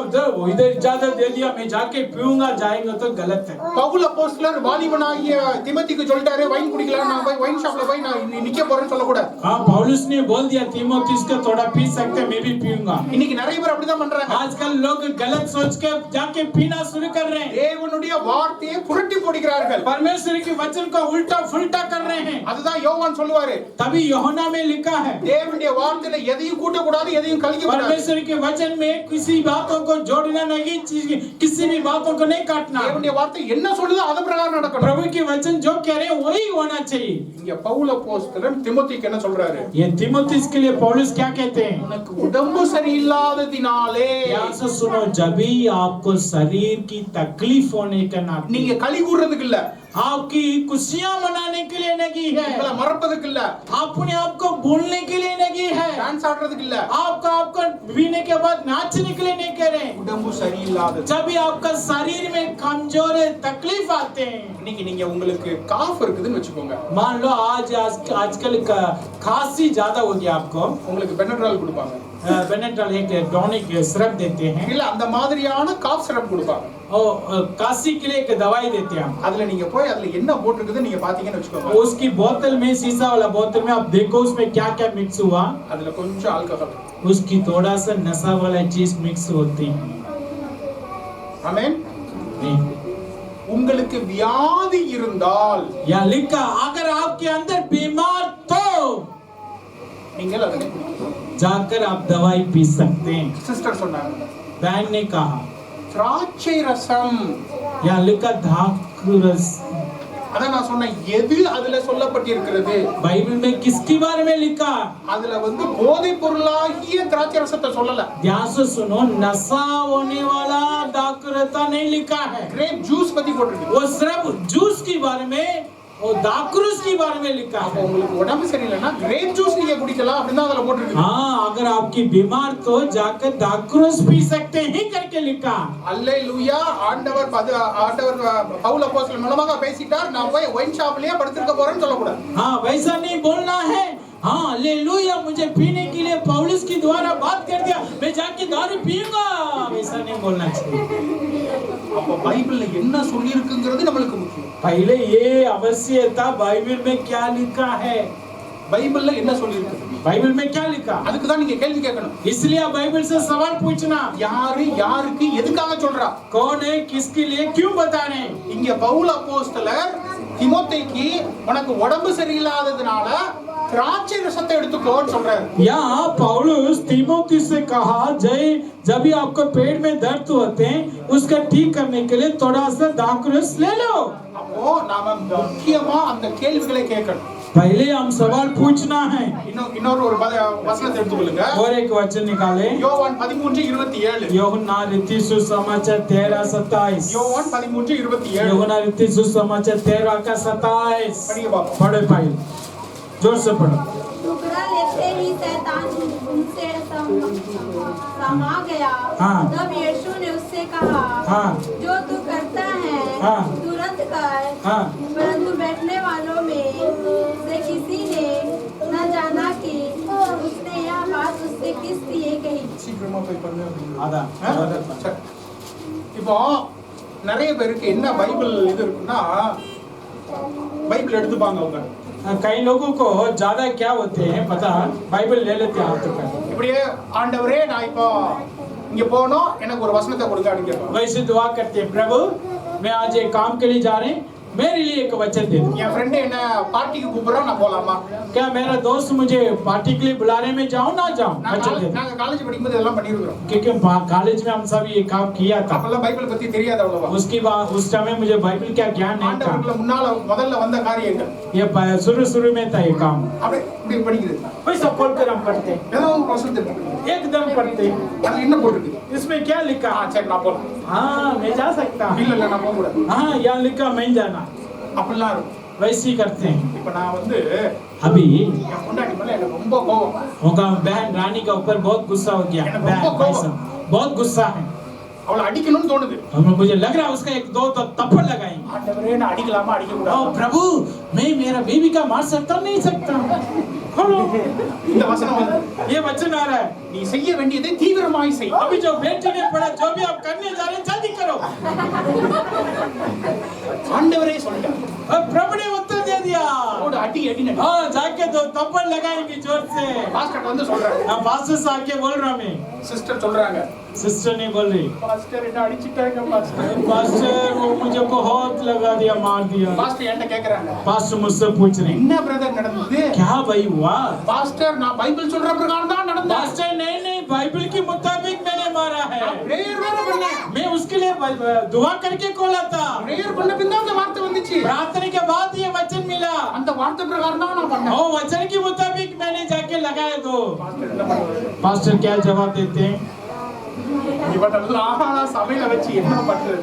इधर इजाजत दे दिया मैं जाके पीऊंगा जाएंगे तो गलत है. பவுல் அப்போஸ்தலர் வாலிபனாகிய திமோத்திக்கு சொல்லிட்டாரு வைன் குடிக்கலாம் நான் போய் வைன் ஷாப்ல போய் நான் நிக்க போறேன்னு சொல்ல கூடாது. हाँ पौलुस ने बोल दिया तीमुथियुस को थोड़ा पी सकते मैं भी पीऊंगा. இன்னைக்கு நிறைய பேர் அப்படிதான் பண்றாங்க. आजकल लोग गलत सोच के जाके पीना शुरू कर रहे हैं. தேவனுடைய வார்த்தையை புரட்டி போடுகிறார்கள். परमेश्वर की वचन को उल्टा फुल्टा कर रहे हैं. அதுதான் யோவான் சொல்லுவாரு, तभी यूहन्ना में लिखा है தேவனுடைய வார்த்தையில எதையும் கூட்ட கூடாது எதையும் கழிக்க கூடாது. परमेश्वर के वचन में किसी बातों को जोड़ना नहीं, किसी भी बातों को नहीं काटना. தேவனுடைய வார்த்தை என்ன சொல்லுதோ அது பிரகாரம் நடக்கணும். प्रभु के वचन जो कह रहे हैं वही होना चाहिए. இங்க பவுல் அப்போஸ்தலன் திமோத்திக்கு என்ன சொல்றாரு? ये तीमुथियुस के लिए पौलुस क्या कहते हैं? உனக்கு உடம்பு சரியில்லாததினாலே ध्यान से सुनो, जब भी आपको शरीर की तकलीफ होने का नाते நீங்க களி கூறதுக்கு இல்ல, आपकी खुशियां मनाने के लिए नहीं है, உங்களை மறப்பதுக்கு இல்ல, अपने आप को भूलने के लिए नहीं है, டான்ஸ் ஆடுறதுக்கு இல்ல, आपको पीने के बाद नाचने के लिए नहीं कह रहे. உடம்பு சரியில்லாதது. जब भी आपका शरीर में कमजोर है तकलीफ आते हैं. இன்னைக்கு நீங்க உங்களுக்கு காஃப் இருக்குதுன்னு வெச்சுக்கோங்க, मान लो आजकल खांसी ज्यादा हो गया आपको, உங்களுக்கு பெனட்ரால் கொடுப்பாங்க. बेनेड्रल एक टॉनिक सिरप देते हैं, இல்ல அந்த மாதிரியான காஃப் சிரப் கொடுப்பாங்க. और काशी के लिए एक दवाई देते हैं. அதுல நீங்க போய் அதுல என்ன போட்டுருக்குது நீங்க பாத்தீங்கன்னு வெச்சுக்கோங்க, उसकी बोतल में, शीशा वाला बोतल में आप देखो उसमें क्या क्या मिक्स हुआ. அதுல கொஞ்சம் ஆல்கஹால், उसकी थोड़ा सा नशा वाला चीज मिक्स होती है. ஆமென். नहीं. உங்களுக்கு வியாதி இருந்தால் या लिखा अगर आपके अंदर बीमार तो நீங்கள் அதனை குடிக்கலாம். जाकर आप दवाई पी सकते हैं. சிஸ்டர் சொன்னாங்க बहन ने कहा திராட்சை ரசம், या लिखा धाकुरस. அதான் நான் சொன்னேன், எது அதுல சொல்லப்பட்டிருக்கிறது? बाइबल में किसके बारे में लिखा? அதுல போதை பொருளாகிய திராட்சை ரசத்தை சொல்லல, ध्यान से सुनो, नशा होने वाला दाकुरता नहीं लिखा है. கிரேப் ஜூஸ் பத்தி போட்டிருக்கு. वो सिर्फ जूस के बारे में, वो दाकुरस के बारे में लिखा அப்ப है. உங்களுக்கு உடம்பு சரியில்லைன்னா கிரேப் ஜூஸ் நீங்க குடிக்கலாம் அப்படின்னு தான் அதுல போட்டிருக்கு. हाँ अगर आपकी बीमार तो जाकर दाकुरस पी सकते हैं करके लिखा. அல்லேலூயா. ஆண்டவர் பவுல் அப்போஸ்தலன் மூலமாக பேசிட்டார், நான் போய் ஒயின் ஷாப்லயே படுத்திருக்க போறேன்னு சொல்லக்கூடாது. हाँ वैसा नहीं बोलना है. हाँ हालेलुया, मुझे पीने के लिए पौलुस के द्वारा बात कर दिया, मैं जाके दारू पीऊंगा, वैसा नहीं बोलना चाहिए. அப்ப பைபிள்ல என்ன சொல்லி இருக்குங்கிறது நம்மளுக்கு முக்கியம். पहले ये अवश्य था बाइबल में क्या लिखा है, பைபிள்ல என்ன சொல்லி இருக்கு, बाइबल में क्या लिखा, அதுக்கு தான் நீங்க கேள்வி கேட்கணும். इसलिए बाइबल से सवाल पूछना, யாரு யாருக்கு எதுக்காக சொல்றா, कौन है किसके लिए क्यों बता रहे हैं. இங்க பவுல் அப்போஸ்தலர் திமோத்தேயுக்கு உனக்கு உடம்பு சரியில்லாததுனால திராட்சை ரசத்தை எடுத்துக்கோன்னு சொல்றாரு. यहाँ पौलुस तीमोथी से कहा जब भी आपको पेट में दर्द होते हैं उसका ठीक करने के लिए थोड़ा सा दाखरस ले लो. அப்போ நாம முக்கியமா அந்த கேள்விகளை கேட்கணும். पहले हम सवाल पूछना है. இன்னொரு ஒரு வசனத்தை எடுத்துக்கொள்ளுங்க. और एक वचन निकाले, யோவான் 13:27. यूहन्ना रीति सुसमाचार 13:27. யோவான் 13:27. यूहन्ना रीति सुसमाचार 13:27. படிங்க பாப்போம். पढ़ो भाई, जोर से पढ़ो. टुकड़ा लेते ही शैतान उनसे समा गया। हाँ। तब यीशु ने उससे कहा, हाँ। जो तू करता है हाँ। तुरंत कर। हाँ। परंतु बैठने वालों में से किसी ने न जाना कि उसने यह बात उससे किस लिए कही। சீக்கிரமா போய் பண்ணுங்க. आधा சரி. இப்போ நிறைய பேருக்கு என்ன பைபிள் இது இருக்குன்னா பைபிள் எடுத்துப்பாங்க அவங்க. कई लोगों को ज्यादा क्या होते हैं पता, बाइबल ले लेते हैं हाथ पर. இப்படியே ஆண்டவரே நான் இப்போ இங்க போனோம் எனக்கு ஒரு வசனத்தை கொடுங்க அப்படின்னு கேட்பாங்க. वैसे दुआ करते हैं, प्रभु मैं आज एक काम के लिए जा रहे हैं, मेरे लिए एक वचन दे दो. என் ஃப்ரெண்ட் என்ன பார்ட்டிக்கு கூப்பிடுறான், நான் போலாமா? क्या मेरा दोस्त मुझे पार्टी के लिए बुलाने में जाऊं ना जाऊं, वचन दे दो. நாங்க காலேஜ் படிக்கும்போது இதெல்லாம் பண்ணிருக்கிறோம். क्योंकि कॉलेज में हम सब ये काम किया था. அப்பெல்லாம் பைபிள் பத்தி தெரியாது அவ்வளவா. उसकी बात उस समय मुझे बाइबल क्या ज्ञान नहीं था. ஆண்டவருக்குள்ள முன்னால முதல்ல வந்த காரியங்கள் ये शुरू में था ये काम. அப்படியே இப்படி படிக்குது. वैसा खोलकर हम पढ़ते हैं, ஏதோ ஒரு வசனத்தை எடுத்துக்கணும். एकदम पढ़ते हैं. அது என்ன போட்டுருக்கு? इसमें क्या लिखा? சரி நான் போறேன். हाँ मैं जा सकता हूँ. இல்ல நான் போக கூடாது. हाँ यहाँ लिखा मैं जाना. அப்படிலாம் இருக்கும். वैसे ही करते हैं. இப்ப நான் வந்து अभी என் பொண்டாட்டி மேல எனக்கு ரொம்ப கோவம். उनका बहन रानी का ऊपर बहुत गुस्सा हो गया. बहुत गुस्सा है. அவளை अடிக்கணும்னு தோணுது. मुझे लग रहा है उसका एक दो तो थप्पड़ लगाएंगे. ஆண்டவரே நான் அடிக்கலாமா அடிக்க ओ கூடாது? प्रभु मैं मेरा बीवी का मार सकता नहीं सकता. खोलो. இந்த வசனம் வந்து ये वचन आ रहा है. நீ செய்ய வேண்டியதை தீவிரமாய் செய். अभी जो बेटी ने पढ़ा, जो भी आप करने जा रहे हैं जल्दी करो. ஆண்டவரே சொல்லிட்டார். और प्रभु ने उत्तर दे दिया. அவளோட அடி அடினு. हाँ जाके दो थप्पड़ लगाएंगे जोर से. பாஸ்டர் வந்து சொல்றாங்க. मैं पास्टर से आके बोल रहा हूँ. मैं சிஸ்டர் சொல்றாங்க. सिस्टर नहीं बोल रही. பாஸ்டர் என்ன அடிச்சிட்டாங்க பாஸ்டர். पास्टर वो मुझे बहुत लगा दिया, मार दिया. பாஸ்டர் என்கிட்ட கேக்குறாங்க. पास्टर मुझसे पूछ रहे हैं, என்ன பிரதர் நடந்தது? क्या भाई हुआ? பாஸ்டர் நான் பைபிள் சொல்ற பிரகாரம் தான் நடந்தது. पास्टर नहीं बाइबल के मुताबिक मैंने मारा है. பிரேயர் வேற பண்ணேன். मैं उसके लिए दुआ करके खोला था. பிரேயர் பண்ண பின்ன அந்த வார்த்தை வந்துச்சு. प्रार्थना के बाद ये वचन मिला. அந்த வார்த்தை பிரகாரம் தான் நான் பண்ணேன். वो वचन के मुताबिक मैंने जाके लगाया दो. பாஸ்டர் என்ன பண்ணுவாரு? पास्टर क्या जवाब देते हैं? இவட்டெல்லாம் சபையில வச்சு என்ன பண்றது?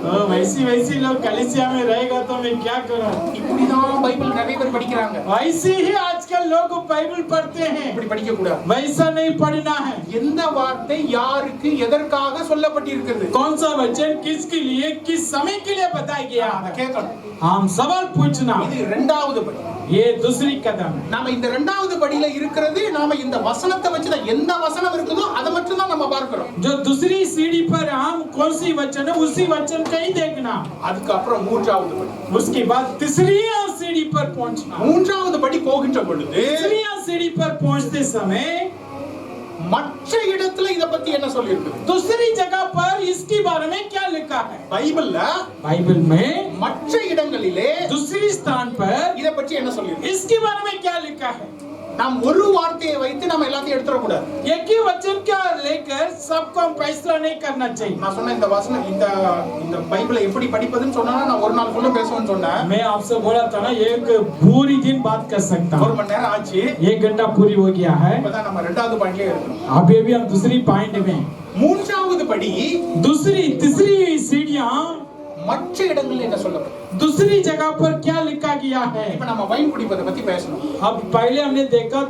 वैसी लोग कलीसिया में रहेगा तो मैं क्या करूं? இப்படிதான் பைபிள் நிறைய பேர் படிக்கிறாங்க. वैसे ही आजकल लोग बाइबल पढ़ते हैं. இப்படி படிக்க கூடாது. वैसा नहीं पढ़ना है. எந்த வார்த்தை யாருக்கு எதற்காக சொல்லப்பட்டிருக்கிறது? कौन सा वचन किसके लिए किस समय के लिए बताया गया? அத கேட்கணும். हम सवाल पूछना. இது இரண்டாவது படி. ये दूसरी कदम है. நாம இந்த இரண்டாவது படியில இருக்கிறது நாம இந்த வசனத்தை வச்சு தான் எந்த வசனம் இருக்குதோ அதை மட்டும் தான் நம்ம பார்க்கிறோம். जो दूसरी सीढ़ी पर हम कौन सी वचन है उसी वचन का ही देखना. அதுக்கு அப்புறம் மூன்றாவது படி. उसके बाद तीसरी सीढ़ी पर पहुंचना. மூன்றாவது படி போகின்ற பொழுது तीसरी सीढ़ी पर पहुंचते समय மற்ற இடத்துல இத பத்தி என்ன சொல்லி இருக்கு? दूसरी जगह पर इसके बारे में क्या लिखा है? बाइबल में மற்ற இடங்களிலே दूसरी स्थान पर இத பத்தி என்ன சொல்லி இருக்கு? इसके बारे में क्या लिखा है? நாம் ஒரு வார்த்தையை வைத்து நம்ம எல்லாத்தையும் எடுத்துற கூடாது. एक ही वचन का लेकर सबको हम फैसला नहीं करना चाहिए. நான் சொன்ன இந்த வசனம் இந்த பைபிளை எப்படி படிப்பதுன்னு சொன்னா நான் ஒரு நாள் ஃபுல்லா பேசுவேன்னு சொன்னேன். मैं आपसे बोला था ना एक पूरी दिन बात कर सकता हूं. ஒரு மணி நேரம் ஆச்சு. 1 घंटा पूरी हो गया है. இப்பதான் நம்ம இரண்டாவது பாயிண்ட்லயே இருக்கோம். अभी हम दूसरी पॉइंट में. மூன்றாவது படி तीसरी सीढ़ियां மற்ற இடங்களில் என்ன சொல்லப்பட்டது? दूसरी जगह पर क्या लिखा गया है? இப்ப நம்ம வைன் குடிப்பதை பத்தி பேசணும். अब पहले हमने देखा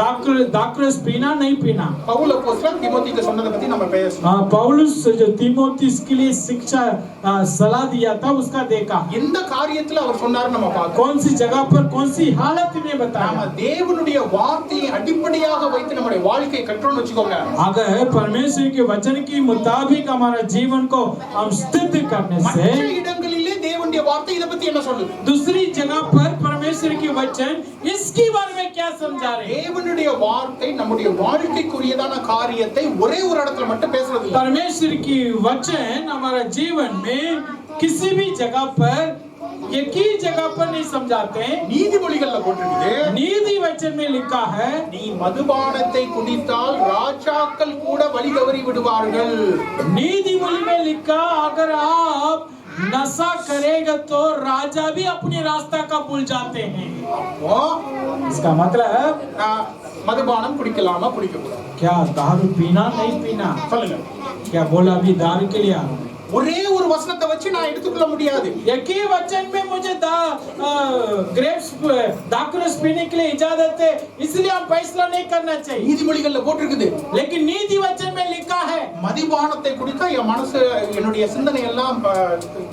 दाखरस पीना नहीं पीना. பவுல் அப்போஸ்தலன் தீமோத்தேயுக்கு சொன்னதை பத்தி நம்ம பேசணும். पौलुस जो तीमोथी के लिए शिक्षा सलाह दिया था उसका देखा. எந்த காரியத்துல அவர் சொன்னாரு நம்ம பார்க்கணும். कौन सी जगह पर कौन सी हालत में बताया. நாம தேவனுடைய வார்த்தையை அடிப்படையாக வைத்து நம்முடைய வாழ்க்கையை கற்றோம்னு வெச்சுக்கோங்க. अगर परमेश्वर के वचन के मुताबिक हमारा जीवन को हम स्थिर करने से மற்ற இடங்களிலே தேவனுடைய வார்த்தை இத பத்தி என்ன சொல்லுது? दूसरी जगह पर परमेश्वर के वचन इसके बारे में क्या समझा रहे हैं? தேவனுடைய வார்த்தை நம்முடைய வாழ்க்கைக்குரியதான காரியத்தை ஒரே ஒரு இடத்துல மட்டும் பேசுறது இல்ல. परमेश्वर की वचन हमारा जीवन में किसी भी जगह पर एक ही जगह पर नहीं समझाते. நீதிமொழிகள்ல போட்டிருக்குது, नीति वचन में लिखा है நீ மதுபானத்தை குடித்தால் ராஜாக்கள் கூட வழி தவறி விடுவார்கள். नीतिमूल्य में लिखा अगर आप नशा करेगा तो राजा भी अपने रास्ता का भूल जाते हैं. அப்போ इसका मतलब மதுபானம் குடிக்கலாமா குடிக்க கூடாது? क्या दारू पीना नहीं पीना? சொல்லுங்க. क्या बोला अभी दारू के लिए? ஒரே ஒரு வசனத்தை வச்சு நான் எடுத்துக்கொள்ள முடியாது. एक ही वचन में मुझे ग्रेप्स दाखरस पीने के लिए इजाजत है, इसलिए हम फैसला नहीं करना चाहिए. நீதிமொழிகள்ல போட்டிருக்குது, लेकिन नीति वचन में लिखा है மதுபானத்தை குடித்தா என் மனசு என்னுடைய சிந்தனை எல்லாம்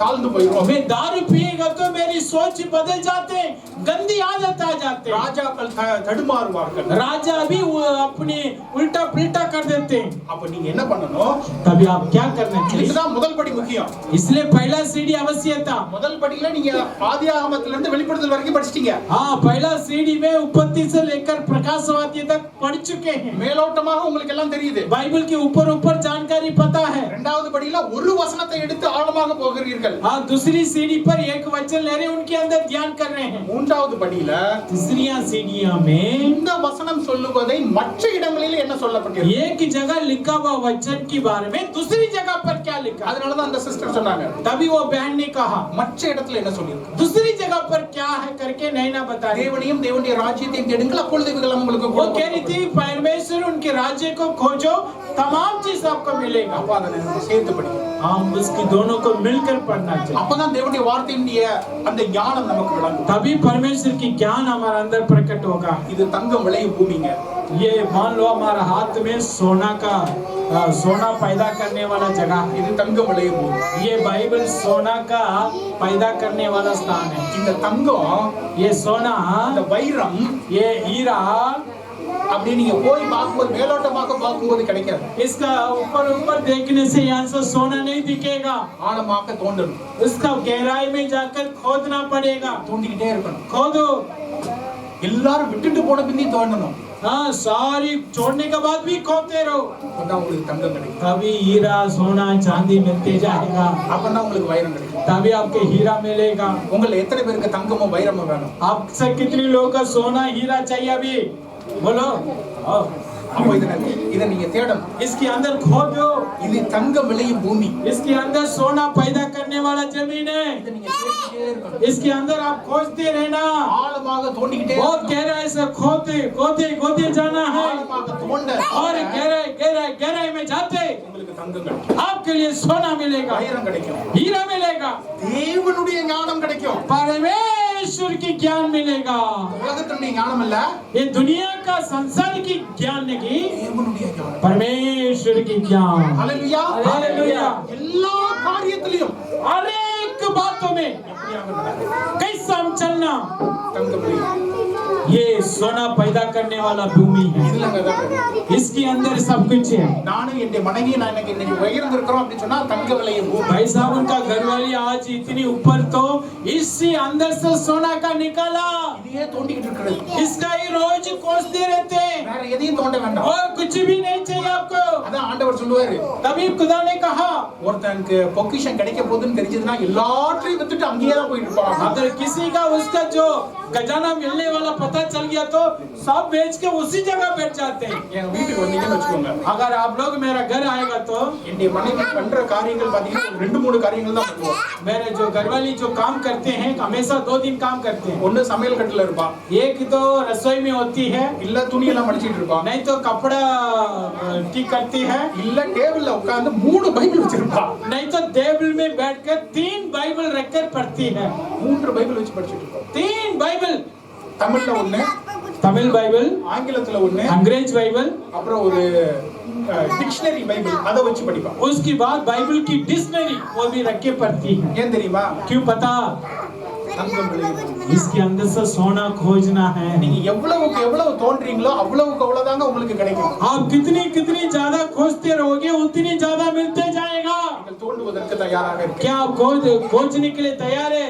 தாழ்ந்து போயிடும். मैं दारू पिएगा तो मेरी सोच बदल जाते, गंदी आदत आ जाते. ராஜாக்கள் தடுமாறுவார்கள். राजा भी अपने उल्टा पुल्टा कर देते. அப்ப நீங்க என்ன பண்ணணும்? तभी आप क्या करना चाहिए? இதுதான் முதல் படி முக்கியம். इसलिए पहला सीढ़ी अवश्य था. முதல் படியில நீங்க ஆதியாகமத்துல இருந்து வெளிப்படுத்தல் வரைக்கும் படிச்சிட்டீங்க. हाँ, पहला सीढ़ी में उत्पत्ति से लेकर प्रकाशवाक्य तक पढ़ चुके हैं. மேலோட்டமாக உங்களுக்கு எல்லாம் தெரியுது. बाइबल के ऊपर ऊपर जानकारी पता है. இரண்டாவது படியில ஒரு வசனத்தை எடுத்து ஆழமாக போகிறீர்கள். हाँ, दूसरी सीढ़ी पर एक वचन ले रहे, उनके अंदर ध्यान कर रहे हैं. மூன்றாவது படியில तीसरी सीढ़ियों में இந்த வசனம் சொல்லுவதை மற்ற இடங்களில் என்ன சொல்லப்பட்டிருக்கு? एक जगह लिखा हुआ वचन के बारे में दूसरी जगह पर क्या लिखा? அதனாலதான் அந்த சிஸ்டர் சொன்னாங்க, तभी वो बहन ने कहा மற்ற இடத்துல என்ன சொல்லிருக்கு? दूसरी जगह पर क्या है करके नहीं ना बता रही. தேவனையும் தேவனுடைய ராஜ்யத்தையும் தேடுங்கள், அப்பொழுது இவைகள் உங்களுக்கு वो कह रही थी परमेश्वर उनके राज्य को खोजो, तमाम चीज आपको मिलेगा. அப்ப அதை நம்ம சேர்த்து படிக்கணும். हम उसकी दोनों को मिलकर पढ़ना चाहिए. அப்பதான் தேவனுடைய வார்த்தையினுடைய அந்த ஞானம் நமக்கு விளங்கும். तभी परमेश्वर की ज्ञान हमारे अंदर प्रकट होगा. இது தங்கம் விளையும் பூமிங்க. ये मान लो हमारा हाथ में सोना पैदा करने वाला जगह है. இது தங்கம் விளையும் பூமி. ये बाइबल सोना का पैदा करने वाला स्थान है. இந்த தங்கம், ये सोना, இந்த வைரம் ये हीरा அப்படி நீங்க போய் பார்க்கும்போது மேலோட்டமாக பார்க்கும்போது கிடைக்காது. इसका ऊपर ऊपर देखने से यहाँ से सोना नहीं दिखेगा. ஆழமாக தோண்டணும். उसका गहराई में जाकर खोदना पड़ेगा. தோண்டிக்கிட்டே இருக்கணும். खोदो. எல்லாரும் விட்டுட்டு போன பின்னி தோண்டணும். हाँ, सारी छोड़ने के बाद भी खोदते रहो. அப்பதான் உங்களுக்கு தங்கம் கிடைக்கும். तभी हीरा सोना चांदी मिलते जाएगा. அப்பதான் உங்களுக்கு வைரம் கிடைக்கும். तभी आपके हीरा मिलेगा. உங்களை எத்தனை பேருக்கு தங்கமும் வைரமும் வேணும்? आपसे कितने लोगों का सोना हीरा चाहिए अभी? बोलो. அப்போ இதை நீங்க தேடணும். इसके अंदर खोदो. இது தங்கம் விளையும் பூமி. इसके अंदर सोना पैदा करने वाला जमीन है. இதை நீங்க தேடிக்கிட்டே இருக்கணும். इसके अंदर आप खोजते रहना. ஆழமாக தोंडिக்கிட்டே बहुत गहराई से खोदते जाना है. ஆழமாக தோண்ட और गहराई में जाते உங்களுக்கு தங்கம் கிடைக்கும். आपके लिए सोना मिलेगा, வைரம் கிடைக்கும். हीरा मिलेगा, தேவனுடைய ஞானம் கிடைக்கும். परमेश्वर की ज्ञान मिलेगा. உலகத்தினுடைய ஞானம் இல்ல, ये दुनिया का संसार की ज्ञान नहीं, தேவனுடைய ஞானம். परमेश्वर की ज्ञान. ஹalleluya. हालेलुया. எல்லா காரியத்திலும் हर एक बातों में कैसा हम चलना, தங்கம் விளையும். ये सोना पैदा करने वाला भूमि है. இதுலங்க தான். इसके अंदर सब कुछ है. நானும் என் மனைவி நான் இன்னைக்கு உயர்ந்திருக்கிறோம் அப்படி சொன்னா தங்க விளையும் பூமி. भाई साहब उनका घरवाली आज इतनी ऊपर तो इससे अंदर से सोना का निकाला. இதையே தோண்டிக்கிட்டு இருக்கிறது. इसका ही रोज खोजते रहते हैं வேற எதையும் தோண்ட வேண்டாம். और कुछ भी नहीं चाहिए आपको. அதான் ஆண்டவர் சொல்லுவாரு, तभी खुदा ने कहा ஒருத்தனுக்கு பொக்கிஷம் கிடைக்க போகுதுன்னு தெரிஞ்சதுன்னா எல்லாத்தையும் வித்துட்டு அங்கேயே தான் போயிட்டு இருப்பான். अगर किसी का उसका जो खजाना मिलने वाला पता पता चल गया तो सब बेच के उसी जगह बैठ जाते हैं। என் வீட்டுக்கு வந்தீங்கன்னு வச்சுக்கோங்க, अगर आप लोग मेरा घर आएगा तो என்னுடைய மனைவி பண்ற காரியங்கள் பாத்தீங்கன்னா ஒரு 2-3 காரியங்கள் தான் பண்ணுவோம். मेरे जो घरवाली जो काम करते हैं हमेशा 2 काम करते हैं। ஒண்ணு சமையல் கட்டுல இருப்பா, एक तो रसोई में होती है, இல்ல துணி எல்லாம் மடிச்சிட்டு இருப்பா, नहीं तो कपड़ा ठीक करती है, இல்ல டேபிள்ல உட்கார்ந்து 3 பைபிள் வச்சிருப்பா, नहीं तो टेबल में बैठकर 3 बाइबल रखकर पढ़ती है। 3 பைபிள் வச்சு படிச்சிட்டு இருப்பா. 3 बाइबल, தமிழ்ல ஒண்ணு, तमिल बाइबल, ஆங்கிலத்துல ஒண்ணு, अंग्रेज बाइबल, அப்புறம் ஒரு டிக்ஷனரி பைபிள் அதை வச்சு படிப்பா. उसके बाद बाइबल की डिक्शनरी वो भी रख के पढ़ती है। ஏன் தெரியுமா? क्यों पता? தங்கம் விளையுது. इसके अंदर से सोना खोजना है। நீங்க எவ்வளவுக்கு எவ்வளவு தோன்றீங்களோ அவ்வளவுக்கு அவ்வளவுதாங்க உங்களுக்கு கிடைக்கும். आप कितनी कितनी ज्यादा खोजते रहोगे उतनी ज्यादा मिलते जाएगा। நீங்கள் தோண்டுவதற்கு தயாராக இருக்கீங்க. क्या आप खोजने के लिए तैयार है?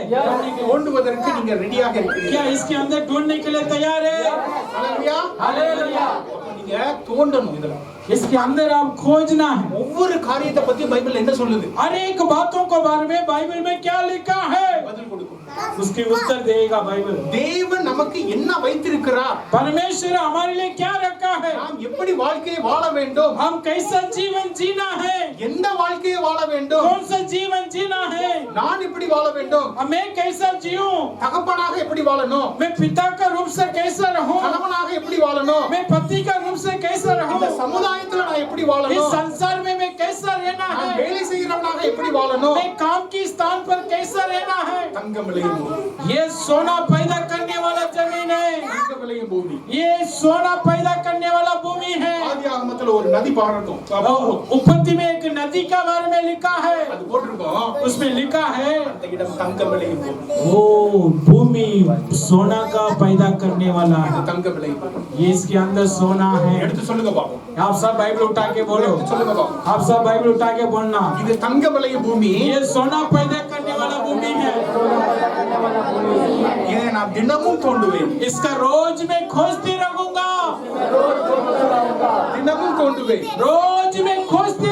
தோண்டுவதற்கு நீங்க ரெடியாக இருக்கீங்க. क्या इसके अंदर ढूंढने के लिए तैयार है? ஹalleluya. हालेलुया। நீங்க தோண்டணும். இதுல इसके अंदर आप खोजना है। ஒவ்வொரு காரியத்தை பத்தி பைபிள் என்ன சொல்லுது? हर एक बातों के बारे में बाइबल में क्या लिखा है பதில் கொடுக்கும். उसकी उत्तर देगा बाइबल। தேவன் நமக்கு என்ன வைத்திருக்கிறார்? परमेश्वर हमारे लिए क्या रखा है? நாம் எப்படி வாழ்க்கையை வாழ வேண்டும்? हम कैसा जीवन जीना है? எந்த வாழ்க்கையை வாழ வேண்டும்? कौन सा जीवन जीना है? நான் எப்படி வாழ வேண்டும்? मैं कैसा जीऊं? தகப்பனாக எப்படி வாழணும்? मैं पिता का रूप से कैसा रहूं? கணவனாக எப்படி வாழணும்? मैं पति का रूप से कैसा रहूं? இந்த சமுதாயத்துல நான் எப்படி इस வாழணும்? संसार में मैं कैसा रहना நான் है? வேலை செய்கிறவனாக எப்படி வாழணும்? मैं काम की स्थान पर कैसा रहना है? தங்கம் விளையும் பூமி. ये सोना पैदा करने वाला जमीन है। தங்கம் விளையும் பூமி. ये सोना पैदा करने वाला भूमि है। ஆதியாகமத்துல ஒரு நதி பாரட்டும். उपपत्ति में एक नदी का बारे में लिखा है, அது போட்டிருக்கோம். उसमें लिखा है அந்த இடம் தங்கம் விளையும் பூமி. वो भूमि सोना का पैदा करने वाला है। தங்கம் விளையும் பூமி. ये इसके अंदर सोना है। எடுத்து சொல்லுங்க பாப்போம். आप सब बाइबल उठा के बोलो, எடுத்து சொல்லுங்க பாப்போம். आप सब बाइबल उठा के बोलना। இது தங்கம் விளையும் பூமி. ये सोना पैदा करने वाला भूमि है। இதை நான் தினமும் தோண்டுவேன். इसका रोज मैं खोजते रहूंगा, தினமும் தோண்டுவேன். रोज मैं खोजते